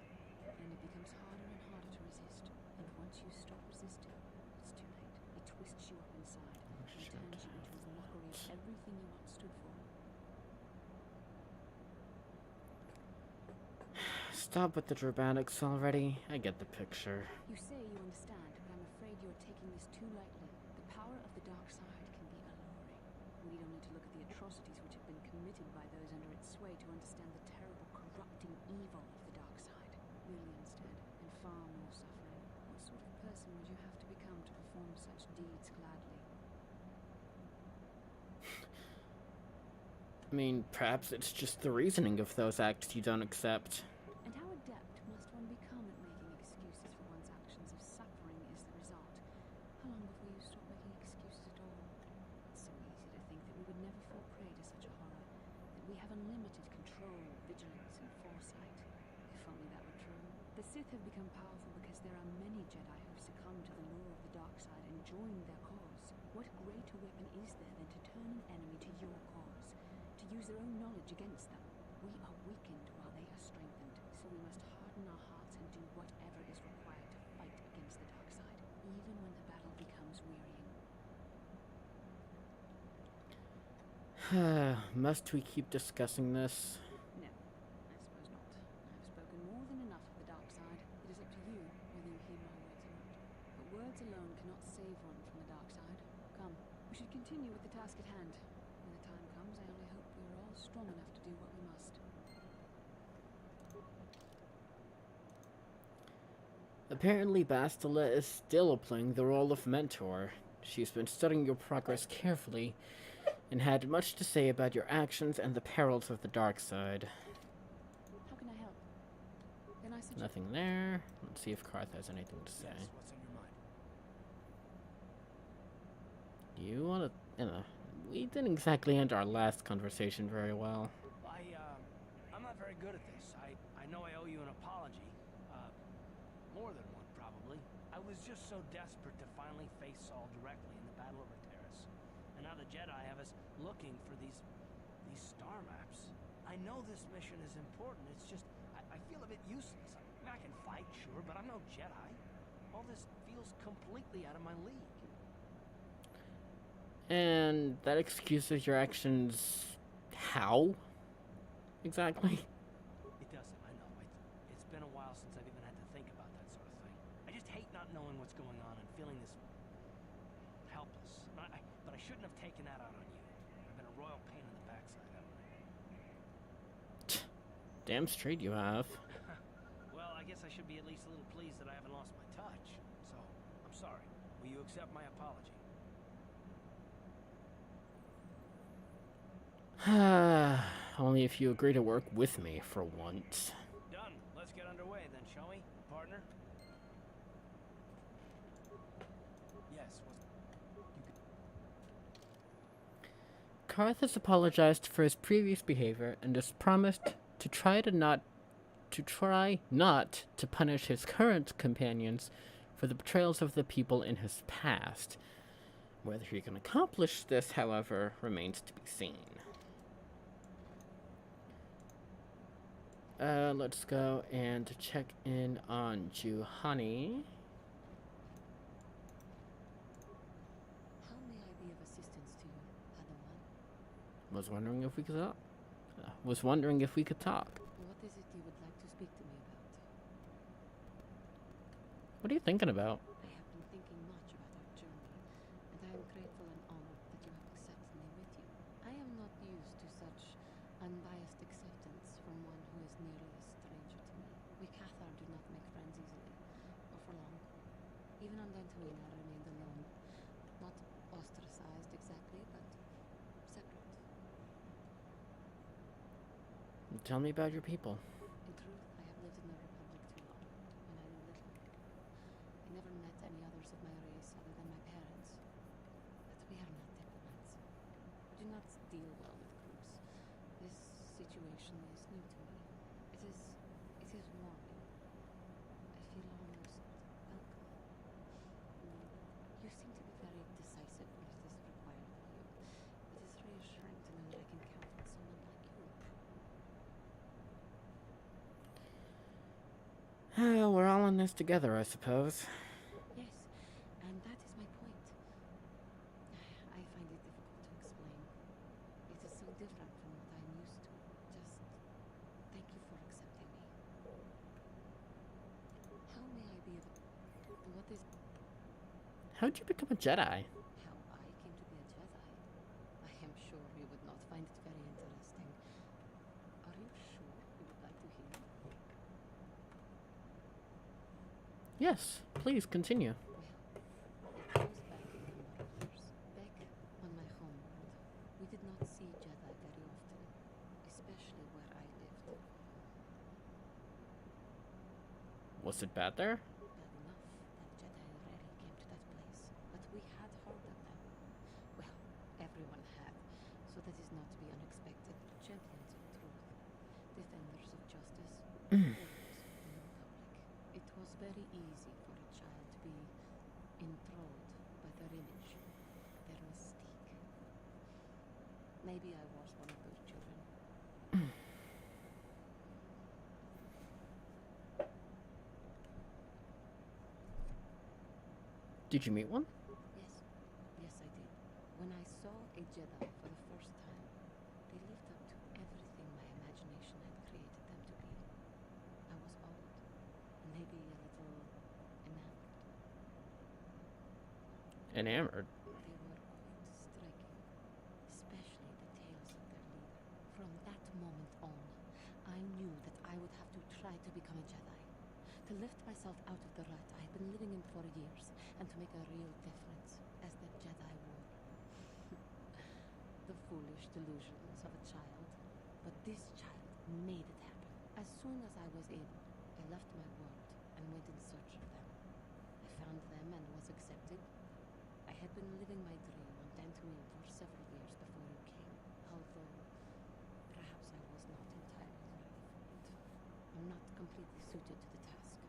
And it becomes harder and harder to resist. And once you stop resisting, it's too late. It twists you up inside and turns you into a mockery of everything you once stood for. Stop with the dramatics already. I get the picture. You say you understand, but I'm afraid you're taking this too lightly. The power of the dark side can be alluring. We need only to look at the atrocities which have been committed by those under its sway to understand the terrible, corrupting evil of the dark side. Really instead, and far more suffering. What sort of person would you have to become to perform such deeds gladly? I mean, perhaps it's just the reasoning of those acts you don't accept. And how adept must one become at making excuses for one's actions if suffering is the result? How long before you stop making excuses at all? It's so easy to think that we would never fall prey to such a horror, that we have unlimited control, vigilance, and foresight. If only that were true. The Sith have become powerful because there are many Jedi who've succumbed to the lure of the dark side and joined their cause. What greater weapon is there than to turn an enemy to your cause? To use their own knowledge against them? We are weakened while they are strengthened, so we must harden our hearts and do whatever is required to fight against the dark side, even when the battle becomes wearying. Must we keep discussing this? No, I suppose not. I've spoken more than enough of the dark side. It is up to you whether you heed my words or not. But words alone cannot save one from the dark side. Come, we should continue with the task at hand. When the time comes, I only hope we are all strong enough to do what we must. Apparently, Bastila is still playing the role of mentor. She's been studying your progress carefully and had much to say about your actions and the perils of the dark side. How can I help? Then I suggest... Nothing there. Let's see if Karth has anything to say. Yes, what's on your mind? You want to... we didn't exactly end our last conversation very well. I'm not very good at this. I know I owe you an apology. More than one, probably. I was just so desperate to finally face Saul directly in the Battle over Terrace. And now the Jedi have us looking for these star maps. I know this mission is important. It's just, I feel a bit useless. I can fight, sure, but I'm no Jedi. All this feels completely out of my league. And that excuses your actions... how? Exactly? It doesn't, I know. It's been a while since I've even had to think about that sort of thing. I just hate not knowing what's going on and feeling this helpless. But I shouldn't have taken that out on you. I've been a royal pain in the backside, haven't I? Damn straight you have. Well, I guess I should be at least a little pleased that I haven't lost my touch. So, I'm sorry. Will you accept my apology? Only if you agree to work with me for once. Done. Let's get underway then, shall we, partner? Yes, Karth has apologized for his previous behavior and has promised to try not to punish his current companions for the betrayals of the people in his past. Whether he can accomplish this, however, remains to be seen. Let's go and check in on Juhani. How may I be of assistance to you, Padawan? Was wondering if we could talk. Was wondering if we could talk. What is it you would like to speak to me about? What are you thinking about? I have been thinking much about our journey, and I am grateful and honored that you have accepted me with you. I am not used to such unbiased acceptance from one who is nearly a stranger to me. We Cathar do not make friends easily, or for long. Even on Dantooine I remained alone. Not ostracized exactly, but separate. Tell me about your people. In truth, I have lived in the Republic too long, and I knew little. I never met any others of my race other than my parents. But we are not diplomats. We do not deal well with groups. This situation is new to me. It is warming. I feel almost welcome. You seem to be very decisive when it is required of you. It is reassuring to know that I can count on someone like you. We're all in this together, I suppose. Yes, and that is my point. I find it difficult to explain. It is so different from what I am used to. Just thank you for accepting me. How may I be of... What is... How'd you become a Jedi? How I came to be a Jedi? I am sure you would not find it very interesting. Are you sure you would like to hear? Yes, please continue. Well, it goes back a number of years. Back on my homeworld, we did not see Jedi very often, especially where I lived. Was it bad there? Bad enough that Jedi rarely came to that place, but we had heard of them. Well, everyone had, so that is not to be unexpected. Champions of truth, defenders of justice, warriors of the Republic. It was very easy for a child to be enthralled by their image, their mystique. Maybe I was one of those children. Did you meet one? Yes, yes I did. When I saw a Jedi for the first time, they lived up to everything my imagination had created them to be. I was awed, maybe a little enamored. Enamored. They were quite striking, especially the tales of their leader. From that moment on, I knew that I would have to try to become a Jedi. To lift myself out of the rut I had been living in for years, and to make a real difference as the Jedi were. The foolish delusions of a child. But this child made it happen. As soon as I was able, I left my world and went in search of them. I found them and was accepted. I had been living my dream on Dantooine for several years before you came, although perhaps I was not entirely ready for it. I'm not completely suited to the task.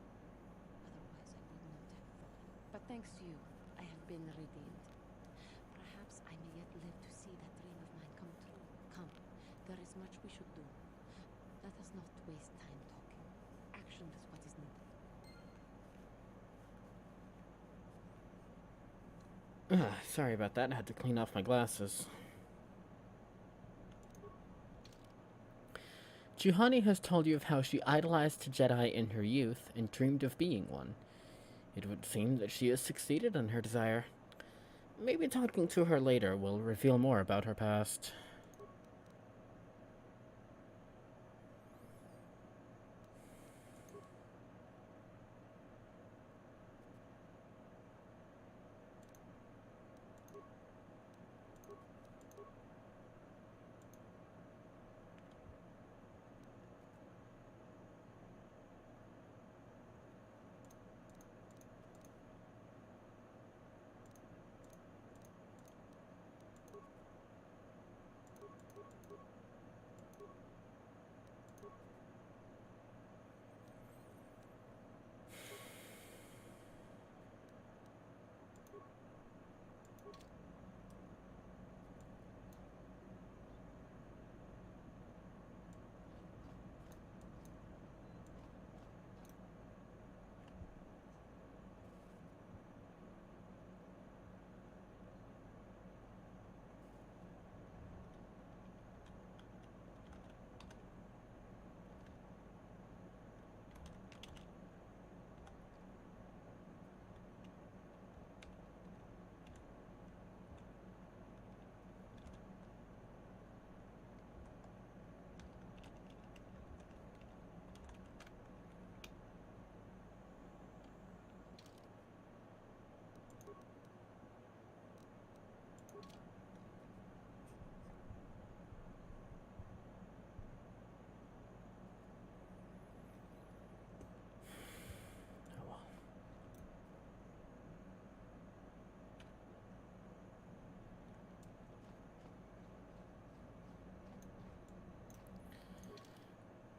Otherwise, I would not have fallen. But thanks to you, I have been redeemed. Perhaps I may yet live to see that dream of mine come true. Come, there is much we should do. Let us not waste time talking. Action is what is needed. Sorry about that. I had to clean off my glasses. Juhani has told you of how she idolized Jedi in her youth and dreamed of being one. It would seem that she has succeeded in her desire. Maybe talking to her later will reveal more about her past.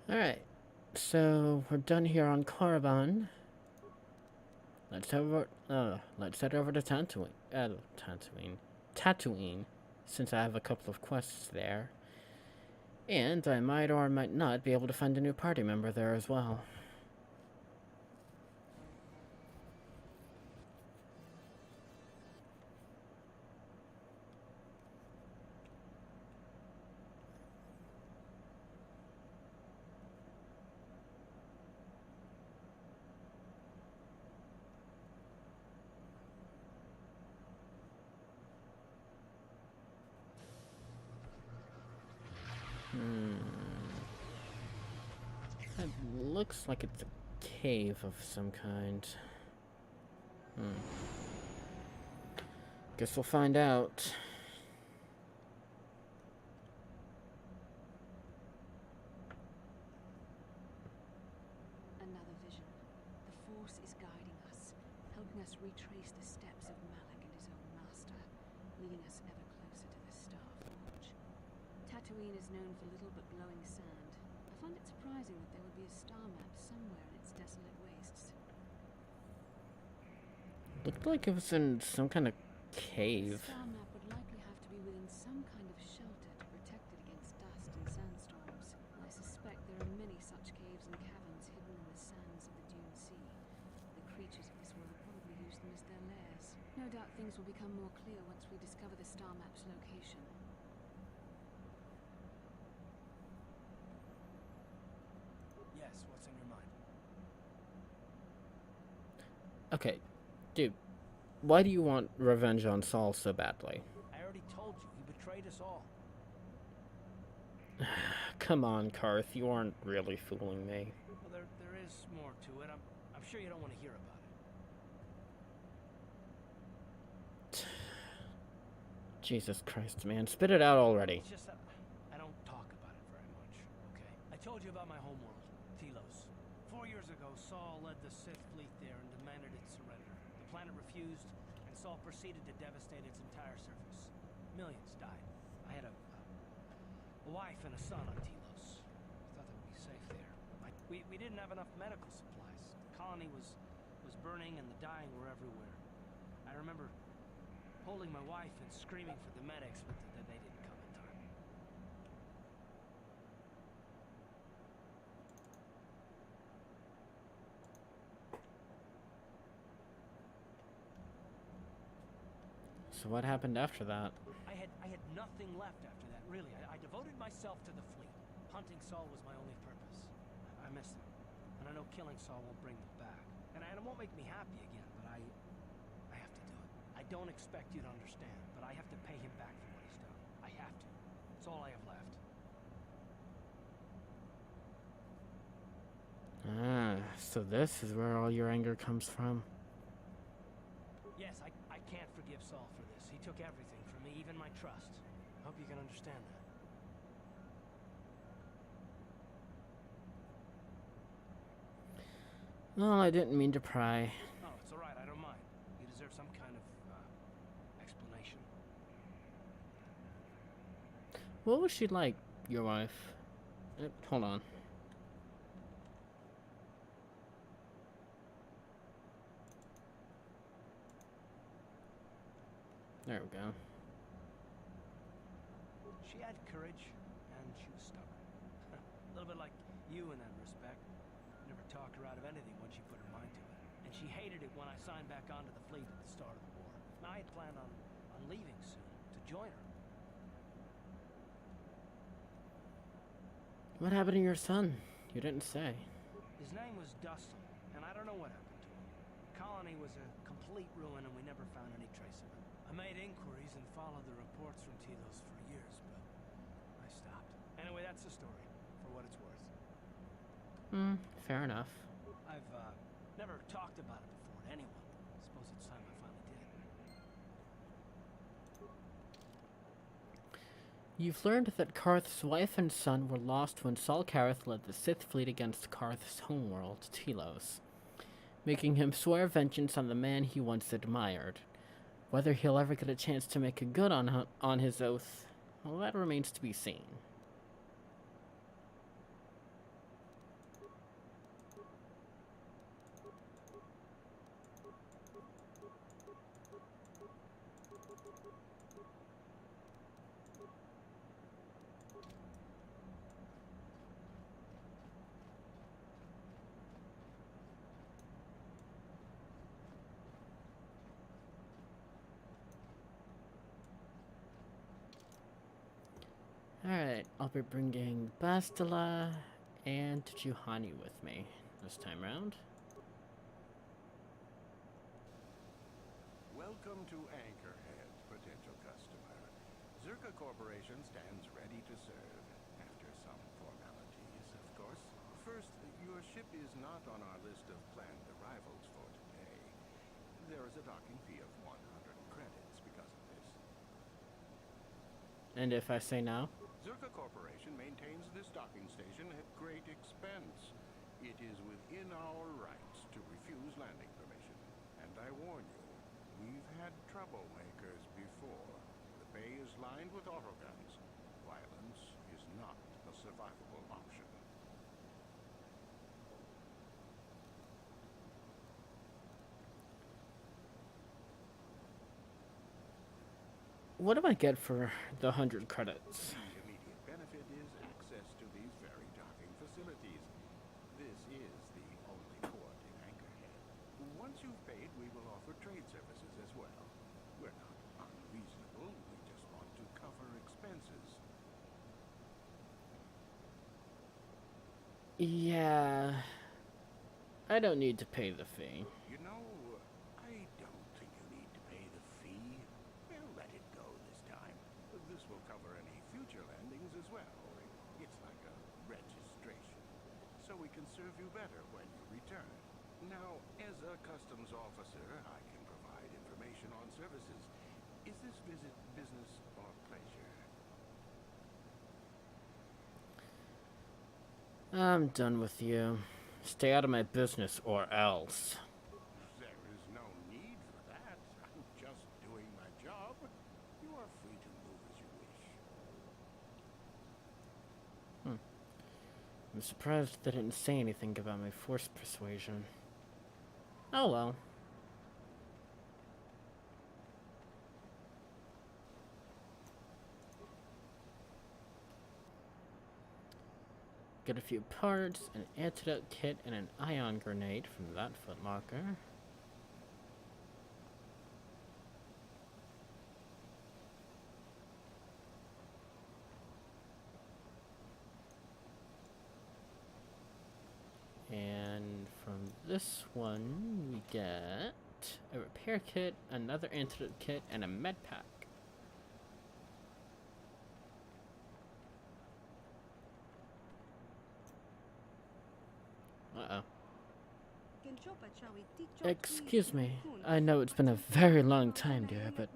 Alright, so we're done here on Korriban. Let's head over to Tatooine, since I have a couple of quests there. And I might or might not be able to find a new party member there as well. It looks like it's a cave of some kind. Guess we'll find out. Another vision. The Force is guiding us, helping us retrace the steps of Malak and his own master, leading us ever closer to the Star Forge. Tatooine is known for little but glowing sand. I find it surprising that there would be a star map somewhere in its desolate wastes. Looked like it was in some kind of cave. The star map would likely have to be within some kind of shelter to protect it against dust and sandstorms. I suspect there are many such caves and caverns hidden in the sands of the Dune Sea. The creatures of this world probably use them as their lairs. No doubt things will become more clear once we discover the star map's location. Yes, what's in your mind? Okay, dude, why do you want revenge on Saul so badly? I already told you, he betrayed us all. Come on, Karth, you aren't really fooling me. Well, there is more to it. I'm sure you don't want to hear about it. Jesus Christ, man, spit it out already. It's just that I don't talk about it very much, okay? I told you about my homeworld, Telos. 4 years ago, Saul led the Sith fleet there and demanded its surrender. The planet refused, and Saul proceeded to devastate its entire surface. Millions died. I had a wife and a son on Telos. I thought that would be safe there. We didn't have enough medical supplies. The colony was burning and the dying were everywhere. I remember holding my wife and screaming for the medics, but they didn't come in time. So what happened after that? I had nothing left after that, really. I devoted myself to the fleet. Hunting Saul was my only purpose. I miss them. And I know killing Saul won't bring them back. And it won't make me happy again, but I have to do it. I don't expect you to understand, but I have to pay him back for what he's done. I have to. It's all I have left. So this is where all your anger comes from. Yes, I can't forgive Saul for this. He took everything from me, even my trust. I hope you can understand that. Well, I didn't mean to pry. Oh, it's all right. I don't mind. You deserve some kind of explanation. What was she like, your wife? Hold on. There we go. She had courage, and she was stubborn. A little bit like you in that respect. Never talked her out of anything once she put her mind to it. And she hated it when I signed back onto the fleet at the start of the war. Now, I had planned on leaving soon to join her. What happened to your son? You didn't say. His name was Dustin, and I don't know what happened to him. The colony was a complete ruin, and we never found any trace of him. I made inquiries and followed the reports from Telos for years, but I stopped. Anyway, that's the story, for what it's worth. Fair enough. I've never talked about it before to anyone. I suppose it's time I finally did. You've learned that Karth's wife and son were lost when Saul Karath led the Sith fleet against Karth's homeworld, Telos, making him swear vengeance on the man he once admired. Whether he'll ever get a chance to make a good on his oath, well, that remains to be seen. Alright, I'll be bringing Bastila and Juhani with me this time round. Welcome to Anchorhead, potential customer. Zerka Corporation stands ready to serve, after some formalities, of course. First, your ship is not on our list of planned arrivals for today. There is a docking fee of 100 credits because of this. And if I say no? Zerka Corporation maintains this docking station at great expense. It is within our rights to refuse landing permission. And I warn you, we've had troublemakers before. The bay is lined with autoguns. Violence is not a survivable option. What do I get for the 100 credits? The immediate benefit is access to these very docking facilities. This is the only port in Anchorhead. Once you've paid, we will offer trade services as well. We're not unreasonable, we just want to cover expenses. Yeah. I don't need to pay the fee. You know, I don't think you need to pay the fee. We'll let it go this time. This will cover any future landings as well. It's like a registration, so we can serve you better when you return. Now, as a customs officer, I can provide information on services. Is this visit business or pleasure? I'm done with you. Stay out of my business or else. There is no need for that. I'm just doing my job. You are free to move as you wish. I'm surprised they didn't say anything about my forced persuasion. Oh well. Get a few parts, an antidote kit, and an ion grenade from that footlocker. And from this one, we get a repair kit, another antidote kit, and a med pack. Uh-oh. Excuse me. I know it's been a very long time, dear, but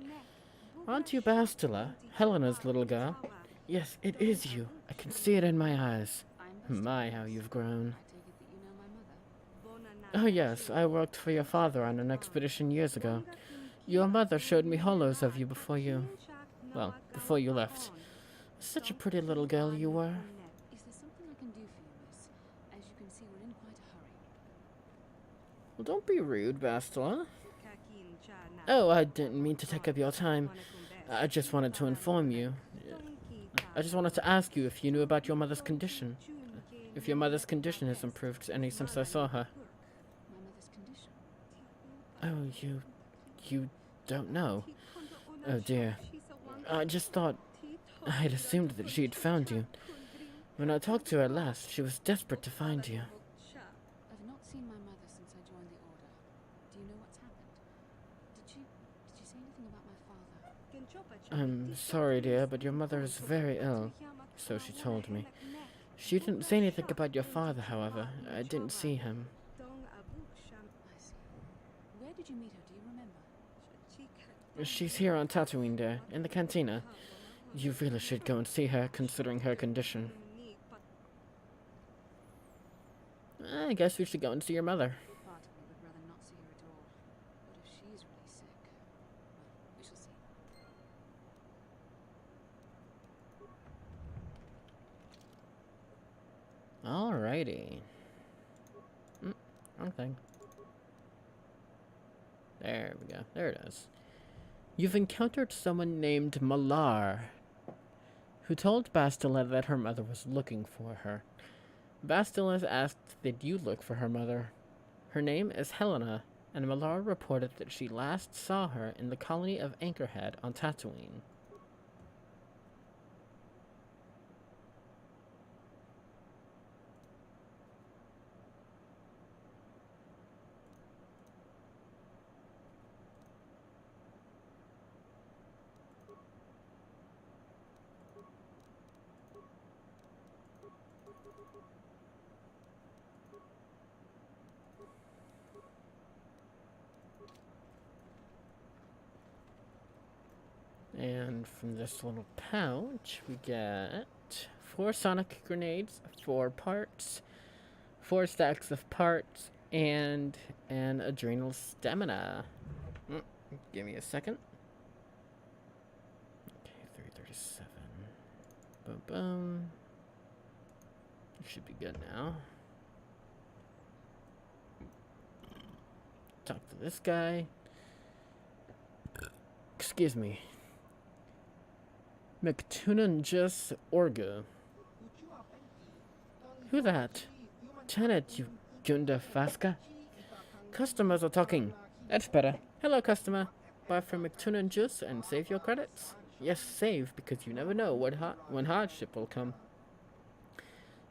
aren't you Bastila, Helena's little girl? Yes, it is you. I can see it in my eyes. My, how you've grown. I take it that you know my mother. Oh yes, I worked for your father on an expedition years ago. Your mother showed me holos of you before you left. Such a pretty little girl you were. Is there something I can do for you, miss? As you can see, we're in quite a hurry. Well, don't be rude, Bastila. Oh, I didn't mean to take up your time. I just wanted to inform you. I just wanted to ask you if you knew about your mother's condition. If your mother's condition has improved any since I saw her. My mother's condition. Oh, you don't know. Oh dear. I just thought, I'd assumed that she'd found you. When I talked to her last, she was desperate to find you. I've not seen my mother since I joined the Order. Do you know what's happened? Did she say anything about my father? I'm sorry, dear, but your mother is very ill, so she told me. She didn't say anything about your father, however. I didn't see him. I see. Where did you meet her? Do you remember? She's here on Tatooine, dear, in the cantina. You really should go and see her, considering her condition. I guess we should go and see your mother. Part of me would rather not see her at all. But if she's really sick, well, we shall see. Alrighty. Wrong thing. There we go. There it is. You've encountered someone named Malar, who told Bastila that her mother was looking for her. Bastila asked that you look for her mother. Her name is Helena, and Malar reported that she last saw her in the colony of Anchorhead on Tatooine. And from this little pouch, we get 4 sonic grenades, 4 parts, 4 stacks of parts, and an adrenal stamina. Give me a second. Okay, 337. Boom, boom. Should be good now. Talk to this guy. Excuse me. McTunanjus Orga. Who that? Janet, you Gunda Faska? Customers are talking. That's better. Hello, customer. Buy from McTunanjus and save your credits. Yes, save, because you never know when hardship will come.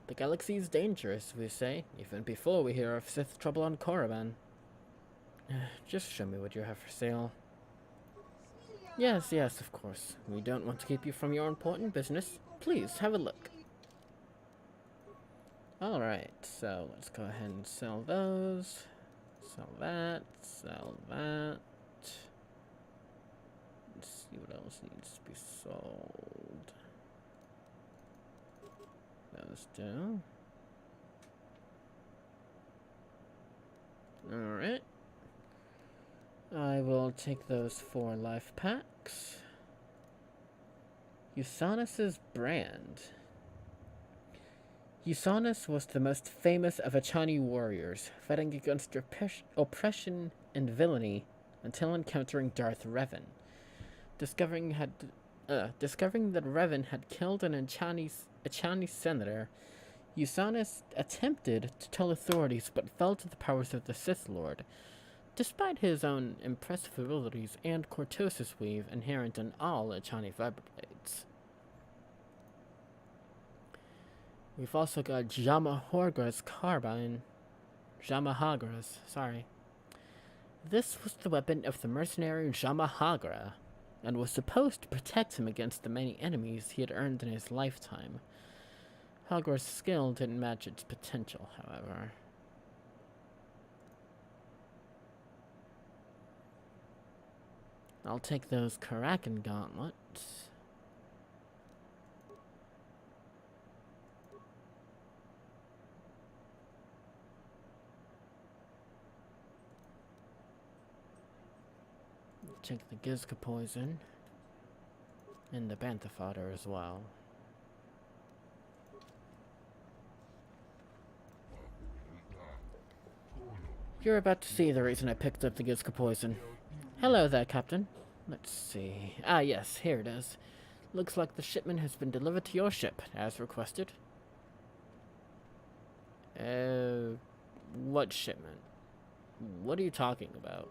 The galaxy is dangerous, we say, even before we hear of Sith trouble on Korriban. Just show me what you have for sale. Yes, yes, of course. We don't want to keep you from your important business. Please, have a look. Alright, so let's go ahead and sell those. Sell that. Sell that. Let's see what else needs to be sold. Those two. Alright. I will take those 4 life packs. Usanus's brand. Usanus was the most famous of Achani warriors, fighting against oppression and villainy until encountering Darth Revan. Discovering that Revan had killed an Achani senator, Usanus attempted to tell authorities but fell to the powers of the Sith Lord. Despite his own impressive abilities and Cortosis weave inherent in all Achani vibroblades. We've also got Jamahagra's carbine. Jamahagra's, sorry. This was the weapon of the mercenary Jamahagra, and was supposed to protect him against the many enemies he had earned in his lifetime. Hagra's skill didn't match its potential, however. I'll take those Karakan gauntlets. Take the Gizka poison. And the Bantha fodder as well. You're about to see the reason I picked up the Gizka poison. Hello there, Captain. Let's see. Ah, yes, here it is. Looks like the shipment has been delivered to your ship, as requested. What shipment? What are you talking about?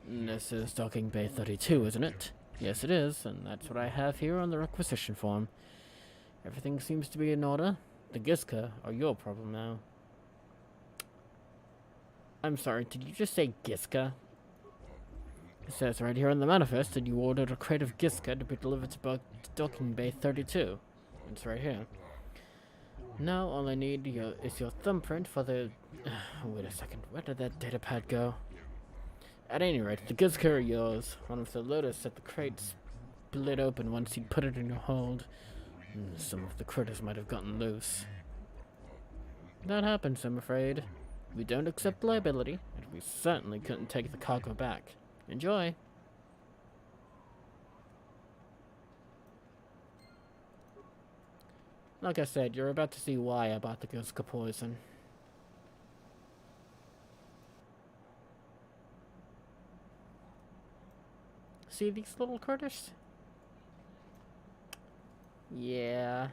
This is Docking Bay 32, isn't it? Yes, it is, and that's what I have here on the requisition form. Everything seems to be in order. The Gizka are your problem now. I'm sorry, did you just say Gizka? It says right here on the manifest that you ordered a crate of Gizka to be delivered to Docking Bay 32. It's right here. Now all I need is your thumbprint for the... wait a second, where did that datapad go? At any rate, the Gizka are yours. One of the lotus at the crate split open once you'd put it in your hold. Some of the critters might have gotten loose. That happens, I'm afraid. We don't accept liability, and we certainly couldn't take the cargo back. Enjoy! Like I said, you're about to see why I bought the Gizka poison. See these little critters? Yeah.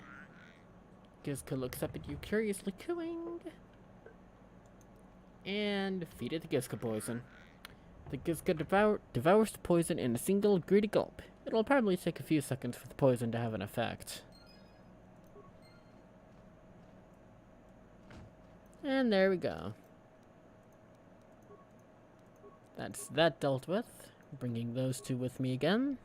Gizka looks up at you curiously cooing. And feed it the Gizka poison. The Gizka devours the poison in a single greedy gulp. It'll probably take a few seconds for the poison to have an effect. And there we go. That's that dealt with. Bringing those two with me again.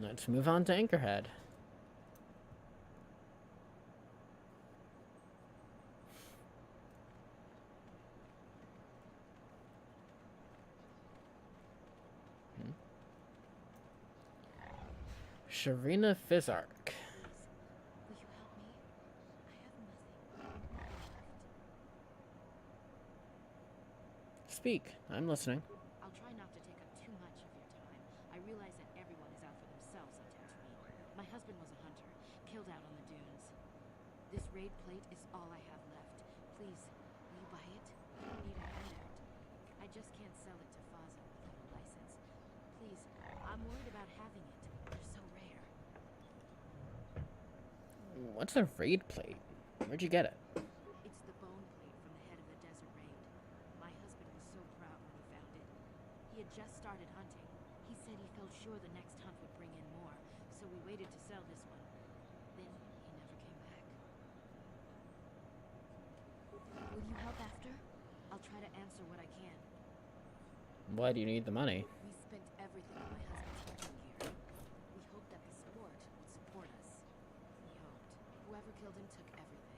Let's move on to Anchorhead. Sharina Fizark. Will you help me? I have nothing left. Speak. I'm listening. I'll try not to take up too much of your time. I realize that everyone is out for themselves on Tatooine. My husband was a hunter, killed out on the dunes. This raid plate is all I have left. Please, will you buy it? I need a handout. I just can't sell it to Faza without a license. Please, I'm worried about having it. They're so rare. What's a raid plate? Where'd you get it? It's the bone plate from the head of the desert raid. My husband was so proud when he found it. He had just started hunting. He said he felt sure the next hunt would bring in more, so we waited to sell this one. Then he never came back. Will you help after? I'll try to answer what I can. Why do you need the money? We spent everything on my husband's hunting gear. We hoped that the sport would support us. We hoped. Whoever killed him took everything.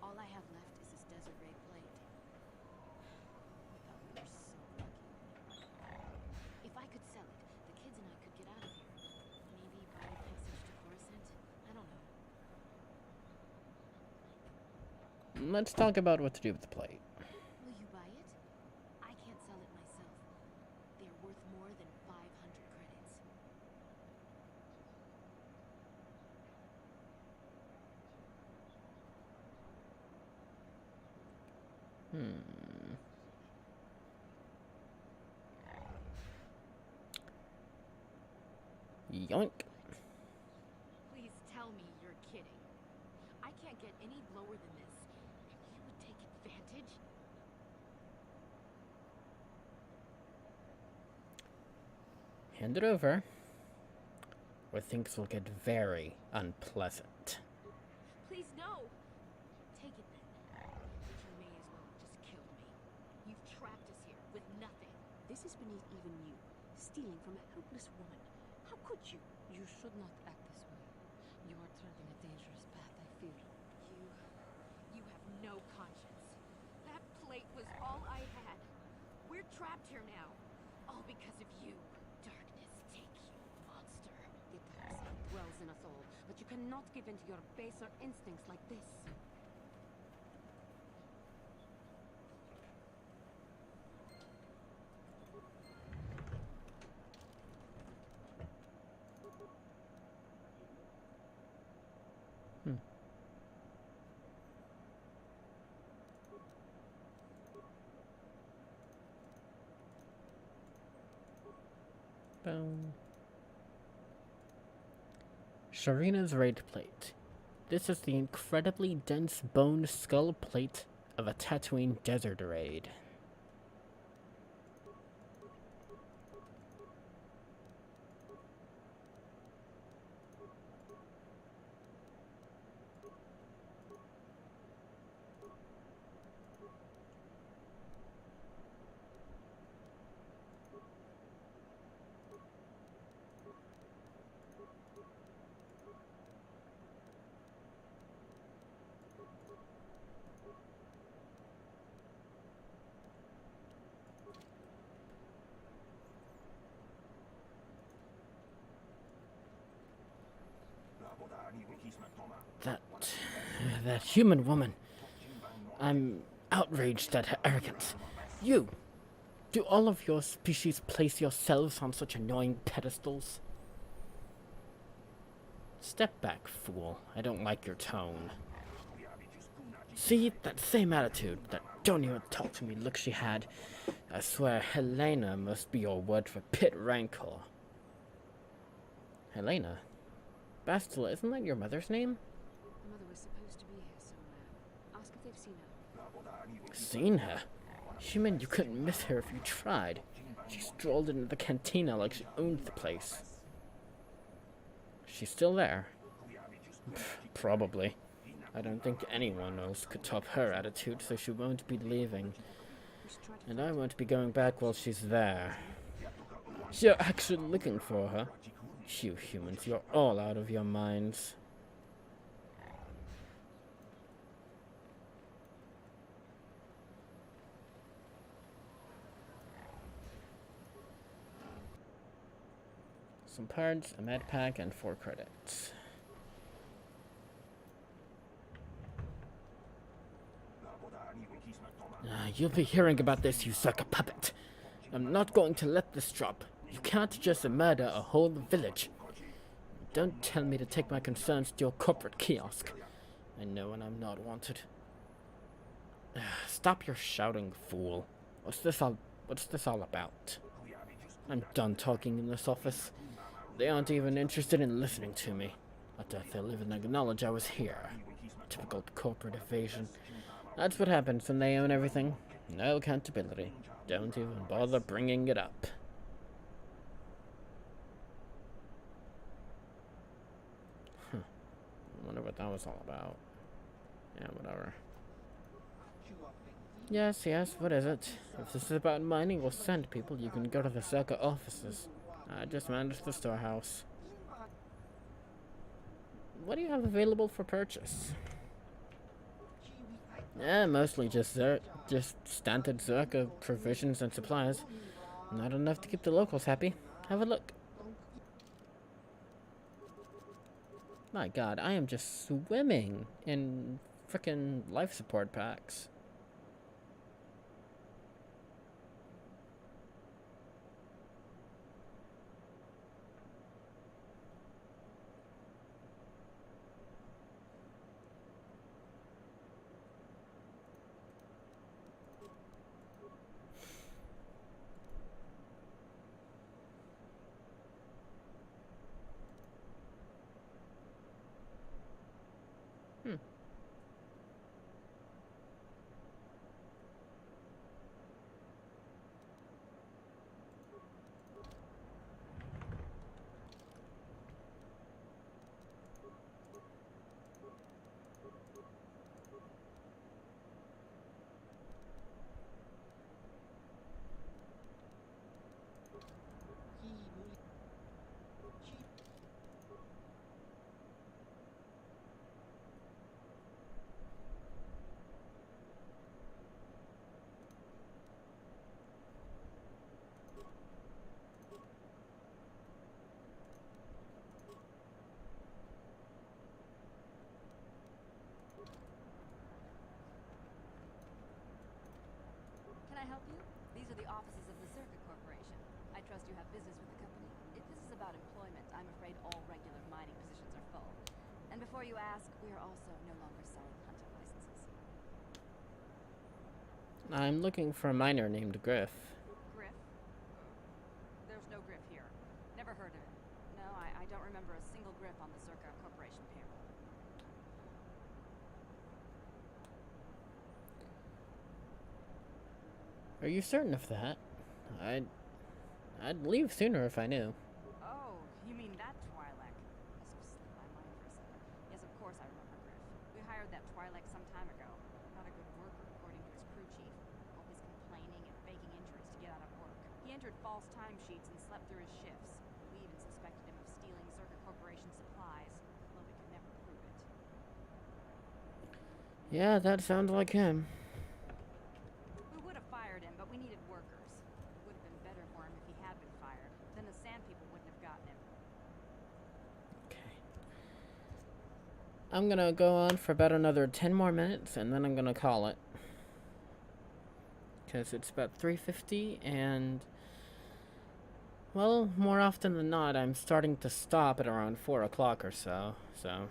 All I have left is this desert raid plate. We thought we were so lucky. If I could sell it, the kids and I could get out of here. Maybe buy a passage to Coruscant? I don't know. Let's talk about what to do with the plate. Will you buy it? I can't sell it myself. They're worth more than 500 credits. Yoink. Please tell me you're kidding. I can't get any lower than this, and you would take advantage? Hand it over, or things will get very unpleasant. Please, no! Take it then. But you may as well have just killed me. You've trapped us here with nothing. This is beneath even you, stealing from a helpless woman. How could you? You should not act this way. You are treading a dangerous path, I fear. You have no conscience. That plate was all I had. We're trapped here now. All because of you. Darkness, take you, monster. The dark side dwells in us all, but you cannot give in to your baser instincts like this. Boom. Sharina's raid plate. This is the incredibly dense bone skull plate of a Tatooine desert raid. That human woman. I'm outraged at her arrogance. You! Do all of your species place yourselves on such annoying pedestals? Step back, fool. I don't like your tone. See, that same attitude, that don't even talk to me look she had. I swear, Helena must be your word for pit rancor. Helena? Bastila, isn't that your mother's name? My mother was supposed to be here somewhere. Ask if they've seen her. Seen her? You meant you couldn't miss her if you tried. She strolled into the cantina like she owned the place. She's still there? Probably. I don't think anyone else could top her attitude, so she won't be leaving. And I won't be going back while she's there. You're actually looking for her. You humans, you're all out of your minds. Some parts, a med pack, and 4 credits. You'll be hearing about this, you sucker puppet. I'm not going to let this drop. You can't just murder a whole village. Don't tell me to take my concerns to your corporate kiosk. I know when I'm not wanted. Stop your shouting, fool. What's this all about? I'm done talking in this office. They aren't even interested in listening to me. I doubt they'll even acknowledge I was here. Typical corporate evasion. That's what happens when they own everything. No accountability. Don't even bother bringing it up. I wonder what that was all about. Yeah, whatever. Yes, what is it? If this is about mining or sand people, you can go to the Zerka offices. I just manage the storehouse. What do you have available for purchase? Mostly just standard Zerka provisions and supplies. Not enough to keep the locals happy. Have a look. My god, I am just swimming in frickin' life support packs. Can I help you? These are the offices of the Circuit Corporation. I trust you have business with the company. If this is about employment, I'm afraid all regular mining positions are full. And before you ask, we are also no longer selling hunting licenses. I'm looking for a miner named Griff. Griff? There's no Griff here. Never heard of it. No, I don't remember a single Griff on the Circuit Corporation payroll. Are you certain of that? I'd leave sooner if I knew. Oh, you mean that Twi'lek? This slipped my mind for a second. Yes, of course I remember Griff. We hired that Twi'lek some time ago. Not a good worker, according to his crew chief. Always complaining and faking injuries to get out of work. He entered false timesheets and slept through his shifts. We even suspected him of stealing Circuit Corporation supplies, although we could never prove it. Yeah, that sounds like him. We would have fired him, but we needed workers. It would have been better for him if he had been fired. Then the sand people wouldn't have gotten him. Okay. I'm gonna go on for about another 10 more minutes, and then I'm gonna call it. Because it's about 3:50, and... well, more often than not, I'm starting to stop at around 4 o'clock or so. So,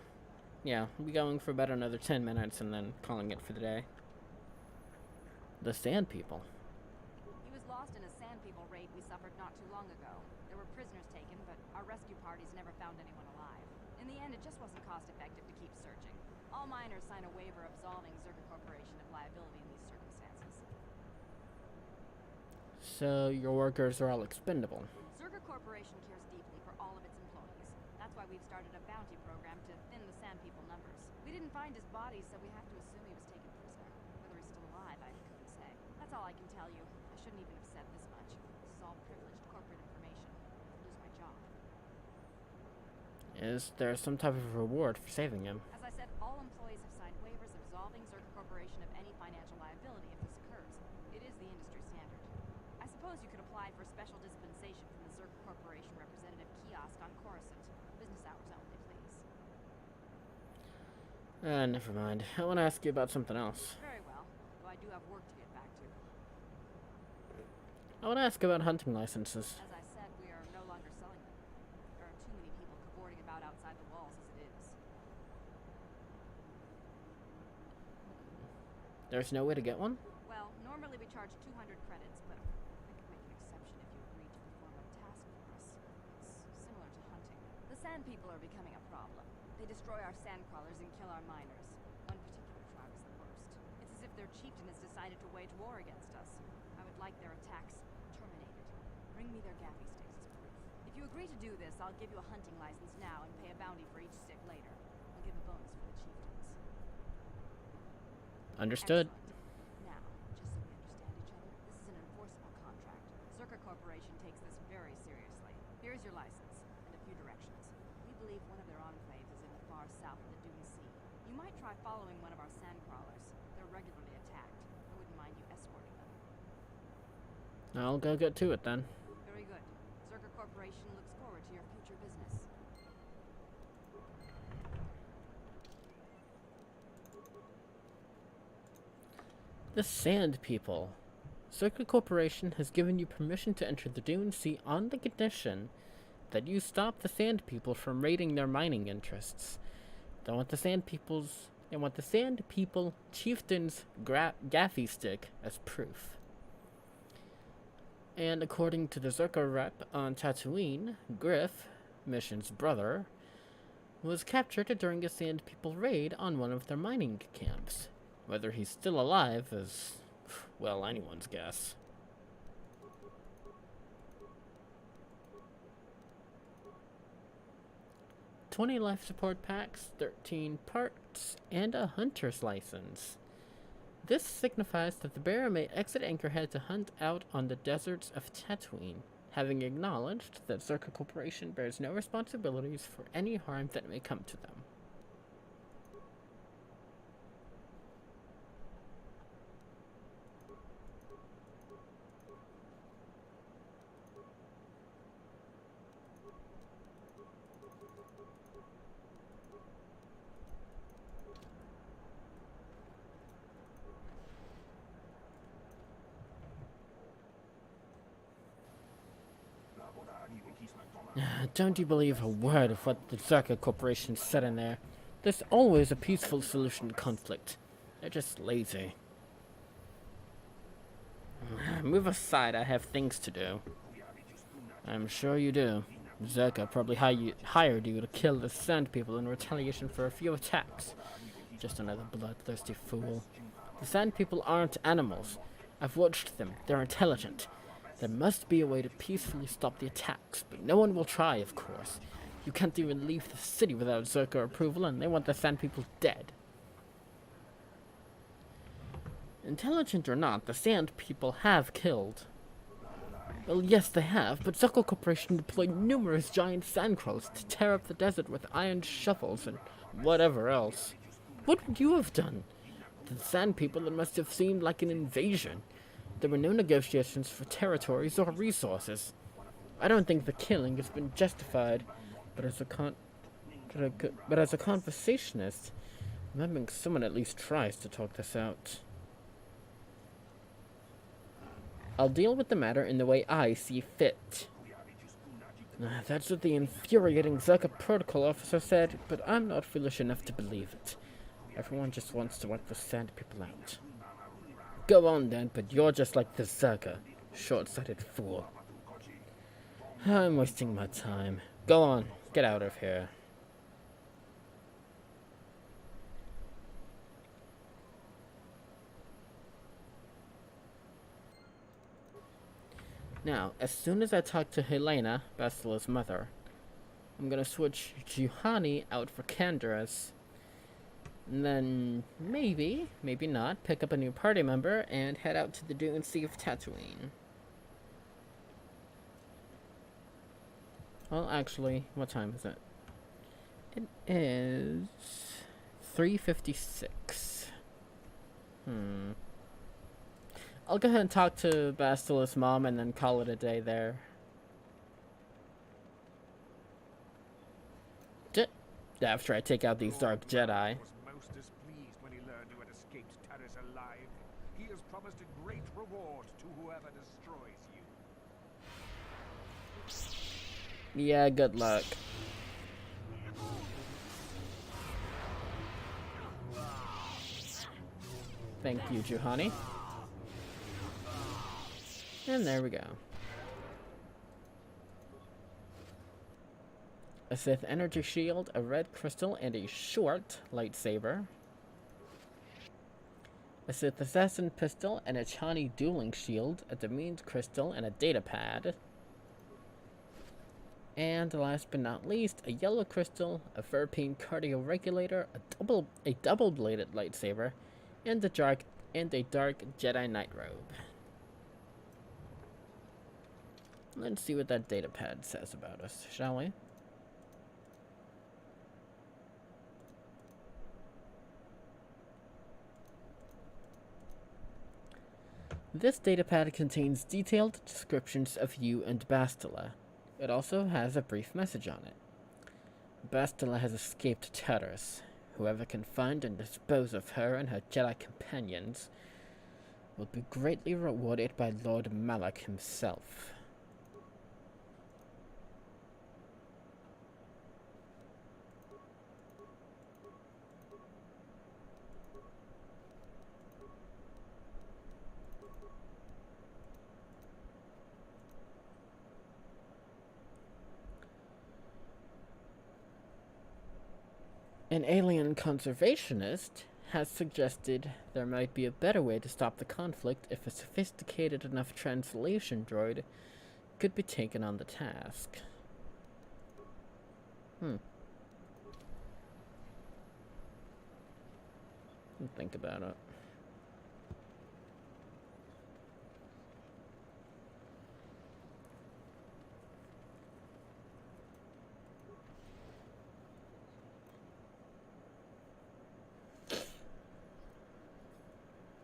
yeah, I'll be going for about another 10 minutes, and then calling it for the day. The Sand People. He was lost in a sand people raid we suffered not too long ago. There were prisoners taken, but our rescue parties never found anyone alive. In the end, it just wasn't cost-effective to keep searching. All miners sign a waiver absolving Zerka Corporation of liability in these circumstances. So, your workers are all expendable. Zerka Corporation cares deeply for all of its employees. That's why we've started a bounty program to thin the sand people numbers. We didn't find his body, so we have to assume he was taken prisoner. Whether he's still alive, I couldn't say. That's all I can tell you. I shouldn't even have said this much. This is all privileged corporate information. I'd lose my job. Is there some type of reward for saving him? As I said, all employees have signed waivers absolving Zerka Corporation of any financial liability if this occurs. It is the industry standard. I suppose you could apply for special dispensation from the Zerka Corporation representative kiosk on Coruscant. Business hours only, please. Never mind. I want to ask you about something else. Very well, though I do have work to get back to. I want to ask about hunting licenses. As I said, we are no longer selling them. There are too many people cavorting about outside the walls as it is. There's no way to get one? Well, normally we charge 200 credits, but I could make an exception if you agreed to perform a task for us. It's similar to hunting. The sand people are becoming a problem. They destroy our sand crawlers and kill our miners. One particular tribe is the worst. It's as if their chieftain has decided to wage war against us. I would like their attacks terminated. Bring me their gaffy sticks as proof. If you agree to do this, I'll give you a hunting license now and pay a bounty for each stick later. I'll give a bonus for the chieftains. Understood. Excellent. Now, just so we understand each other, this is an enforceable contract. Zerka Corporation takes this very seriously. Here's your license, and a few directions. We believe one of their enclaves is in the far south of the Dune Sea. You might try following one of our sand crawlers. They're regularly attacked. I wouldn't mind you escorting them. I'll go get to it then. Very good. Zerka Corporation looks forward to your future business. The Sand People. Circuit Corporation has given you permission to enter the Dune Sea on the condition that you stop the Sand People from raiding their mining interests. They want the Sand People chieftain's gaffy stick as proof. And according to the Zerka rep on Tatooine, Griff, Mission's brother, was captured during a Sand People raid on one of their mining camps. Whether he's still alive is, well, anyone's guess. $20 life support packs, 13 parts, and a hunter's license. This signifies that the bearer may exit Anchorhead to hunt out on the deserts of Tatooine, having acknowledged that Zerka Corporation bears no responsibilities for any harm that may come to them. Don't you believe a word of what the Zerka Corporation said in there? There's always a peaceful solution to conflict. They're just lazy. Move aside, I have things to do. I'm sure you do. Zerka probably hired you to kill the Sand People in retaliation for a few attacks. Just another bloodthirsty fool. The Sand People aren't animals. I've watched them. They're intelligent. There must be a way to peacefully stop the attacks, but no one will try, of course. You can't even leave the city without Zerka approval, and they want the Sand People dead. Intelligent or not, the Sand People have killed. Well, yes, they have, but Zerka Corporation deployed numerous giant sandcrawlers to tear up the desert with iron shovels and whatever else. What would you have done? To the Sand People, it must have seemed like an invasion. There were no negotiations for territories or resources. I don't think the killing has been justified, but as a conversationist, I'm hoping someone at least tries to talk this out. I'll deal with the matter in the way I see fit. That's what the infuriating Zerka protocol officer said, but I'm not foolish enough to believe it. Everyone just wants to wipe the Sand People out. Go on then, but you're just like the Zerka. Short-sighted fool. I'm wasting my time. Go on, get out of here. Now, as soon as I talk to Helena, Basila's mother, I'm gonna switch Juhani out for Candaras. And then, maybe not, pick up a new party member and head out to the Dune Sea of Tatooine. Well, actually, what time is it? It is 3:56. I'll go ahead and talk to Bastila's mom and then call it a day there. After I take out these dark Jedi. Was most displeased when he learned you had escaped Taris alive. He has promised a great reward to whoever destroys you. Yeah, good luck. Thank you, Juhani. And there we go. A Sith energy shield, a red crystal, and a short lightsaber. A Sith assassin pistol, and a Chani dueling shield, a Demeaned crystal, and a data pad. And last but not least, a yellow crystal, a Verpine cardio regulator, a double-bladed lightsaber, and a dark Jedi Knight robe. Let's see what that data pad says about us, shall we? This datapad contains detailed descriptions of you and Bastila. It also has a brief message on it. Bastila has escaped Taris. Whoever can find and dispose of her and her Jedi companions will be greatly rewarded by Lord Malak himself. An alien conservationist has suggested there might be a better way to stop the conflict if a sophisticated enough translation droid could be taken on the task. Think about it.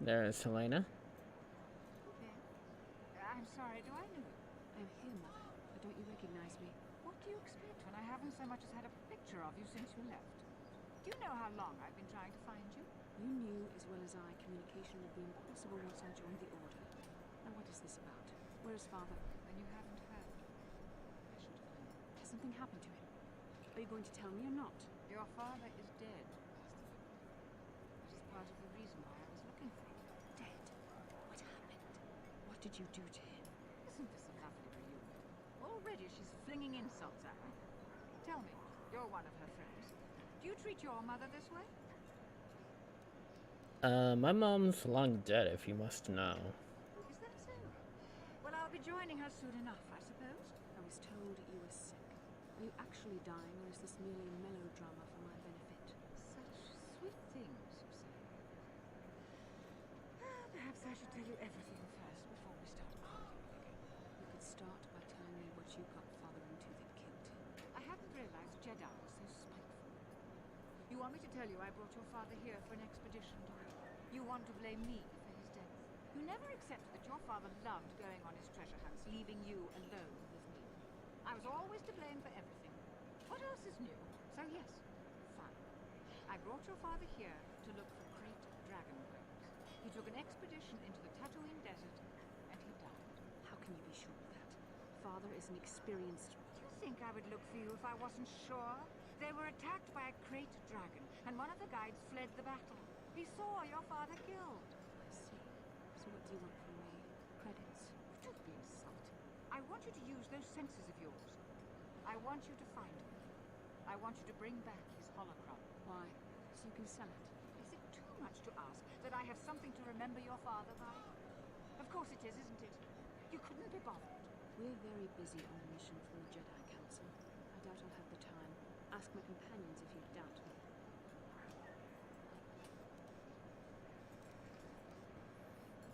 There is Helena. I'm sorry, do I know you? I'm here, Mother. But don't you recognize me? What do you expect when I haven't so much as had a picture of you since you left? Do you know how long I've been trying to find you? You knew as well as I communication would be impossible once I joined the Order. Now what is this about? Where is Father? Then you haven't heard. I should have known. Has something happened to him? Are you going to tell me or not? Your father is dead, Bastila. It is part of the reason why I was looking for you. Dead? What happened? What did you do to him? Isn't this a lovely reunion? Already she's flinging insults at me. Tell me, you're one of her friends. Do you treat your mother this way? My mom's long dead, if you must know. Is that so? Well, I'll be joining her soon enough, I suppose. I was told you were sick. Are you actually dying, or is this merely a melodrama for my benefit? Such sweet things, you say. Perhaps I should tell you everything first before we start arguing again. You could start by telling me what you got Father into that killed him. I hadn't realized Jedi was so spiteful. You want me to tell you I brought your father here for an expedition, do you? You want to blame me for his death. You never accepted that your father loved going on his treasure hunts, leaving you alone with me. I was always to blame for everything. What else is new? So yes, fine. I brought your father here to look for great dragon bones. He took an expedition into the Tatooine desert, and he died. How can you be sure of that? Father is an experienced... Do you think I would look for you if I wasn't sure? They were attacked by a great dragon, and one of the guides fled the battle. He saw your father killed. I see. So what do you want from me? Credits? Don't be insulting. I want you to use those senses of yours. I want you to find him. I want you to bring back his holocron. Why? So you can sell it? Is it too much to ask that I have something to remember your father by? Of course it is, isn't it? You couldn't be bothered. We're very busy on a mission from the Jedi Council. I doubt I'll have the time. Ask my companions if you doubt me.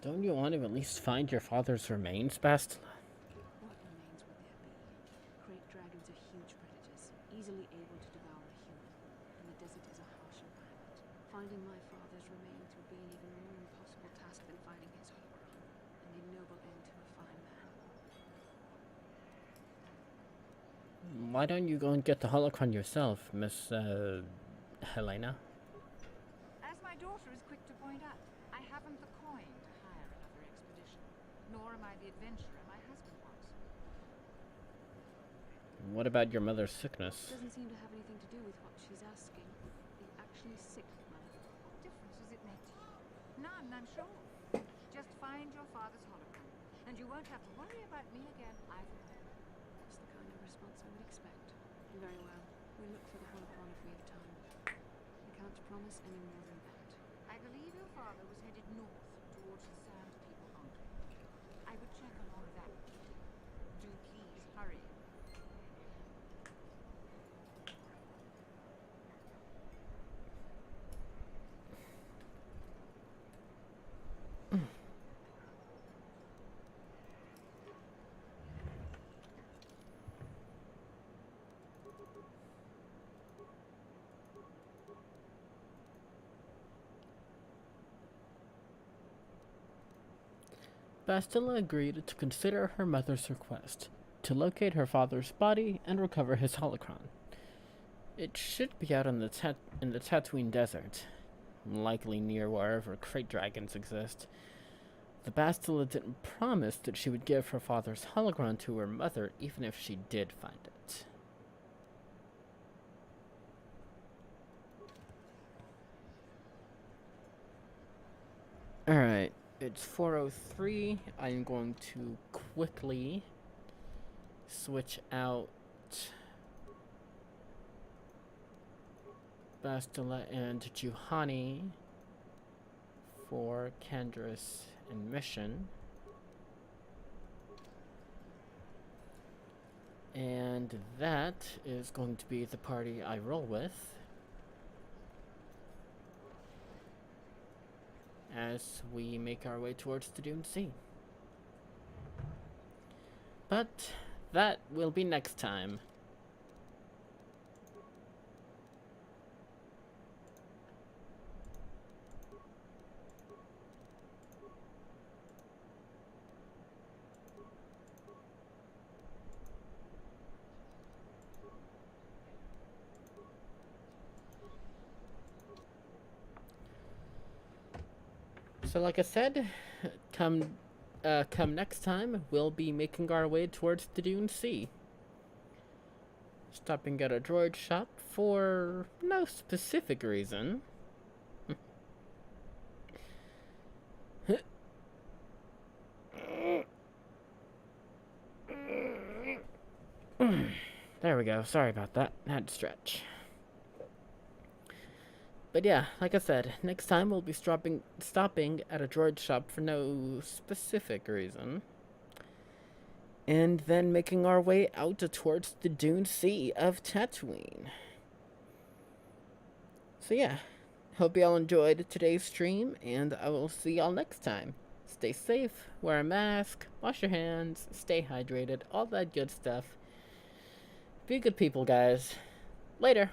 Don't you want to at least find your father's remains, Bastila? What remains would there be? Great dragons are huge predators, easily able to devour a human. Finding my father's remains would be an even more impossible task than finding his holocron. An ignoble end to a fine man. Why don't you go and get the holocron yourself, Miss, Helena? As my daughter is quick to point out, I haven't the coin to hire another expedition, nor am I the adventurer my husband was. What about your mother's sickness? Doesn't seem to have anything to do with what she's asking. Are you actually sick, Mother? What difference does it make to you? None, I'm sure. Just find your father's hologram, and you won't have to worry about me again either. That's the kind of response I would expect. Very well. We'll look for the holocron if we have time. I can't promise any more than that. I believe your father was headed north towards the Sand People Enclave. I would check along that route. Do please hurry. Bastila agreed to consider her mother's request to locate her father's body and recover his holocron. It should be out in the Tatooine desert, likely near wherever crate dragons exist. The Bastila didn't promise that she would give her father's holocron to her mother, even if she did find it. Alright, it's 4:03. I'm going to quickly switch out Bastila and Juhani for Candra's and Mission. And that is going to be the party I roll with as we make our way towards the Dune Sea. But that will be next time. So like I said, come next time, we'll be making our way towards the Dune Sea. Stopping at a droid shop for no specific reason. There we go. Sorry about that. Had to stretch. But yeah, like I said, next time we'll be stopping at a droid shop for no specific reason. And then making our way out towards the Dune Sea of Tatooine. So yeah, hope y'all enjoyed today's stream, and I will see y'all next time. Stay safe, wear a mask, wash your hands, stay hydrated, all that good stuff. Be good people, guys. Later.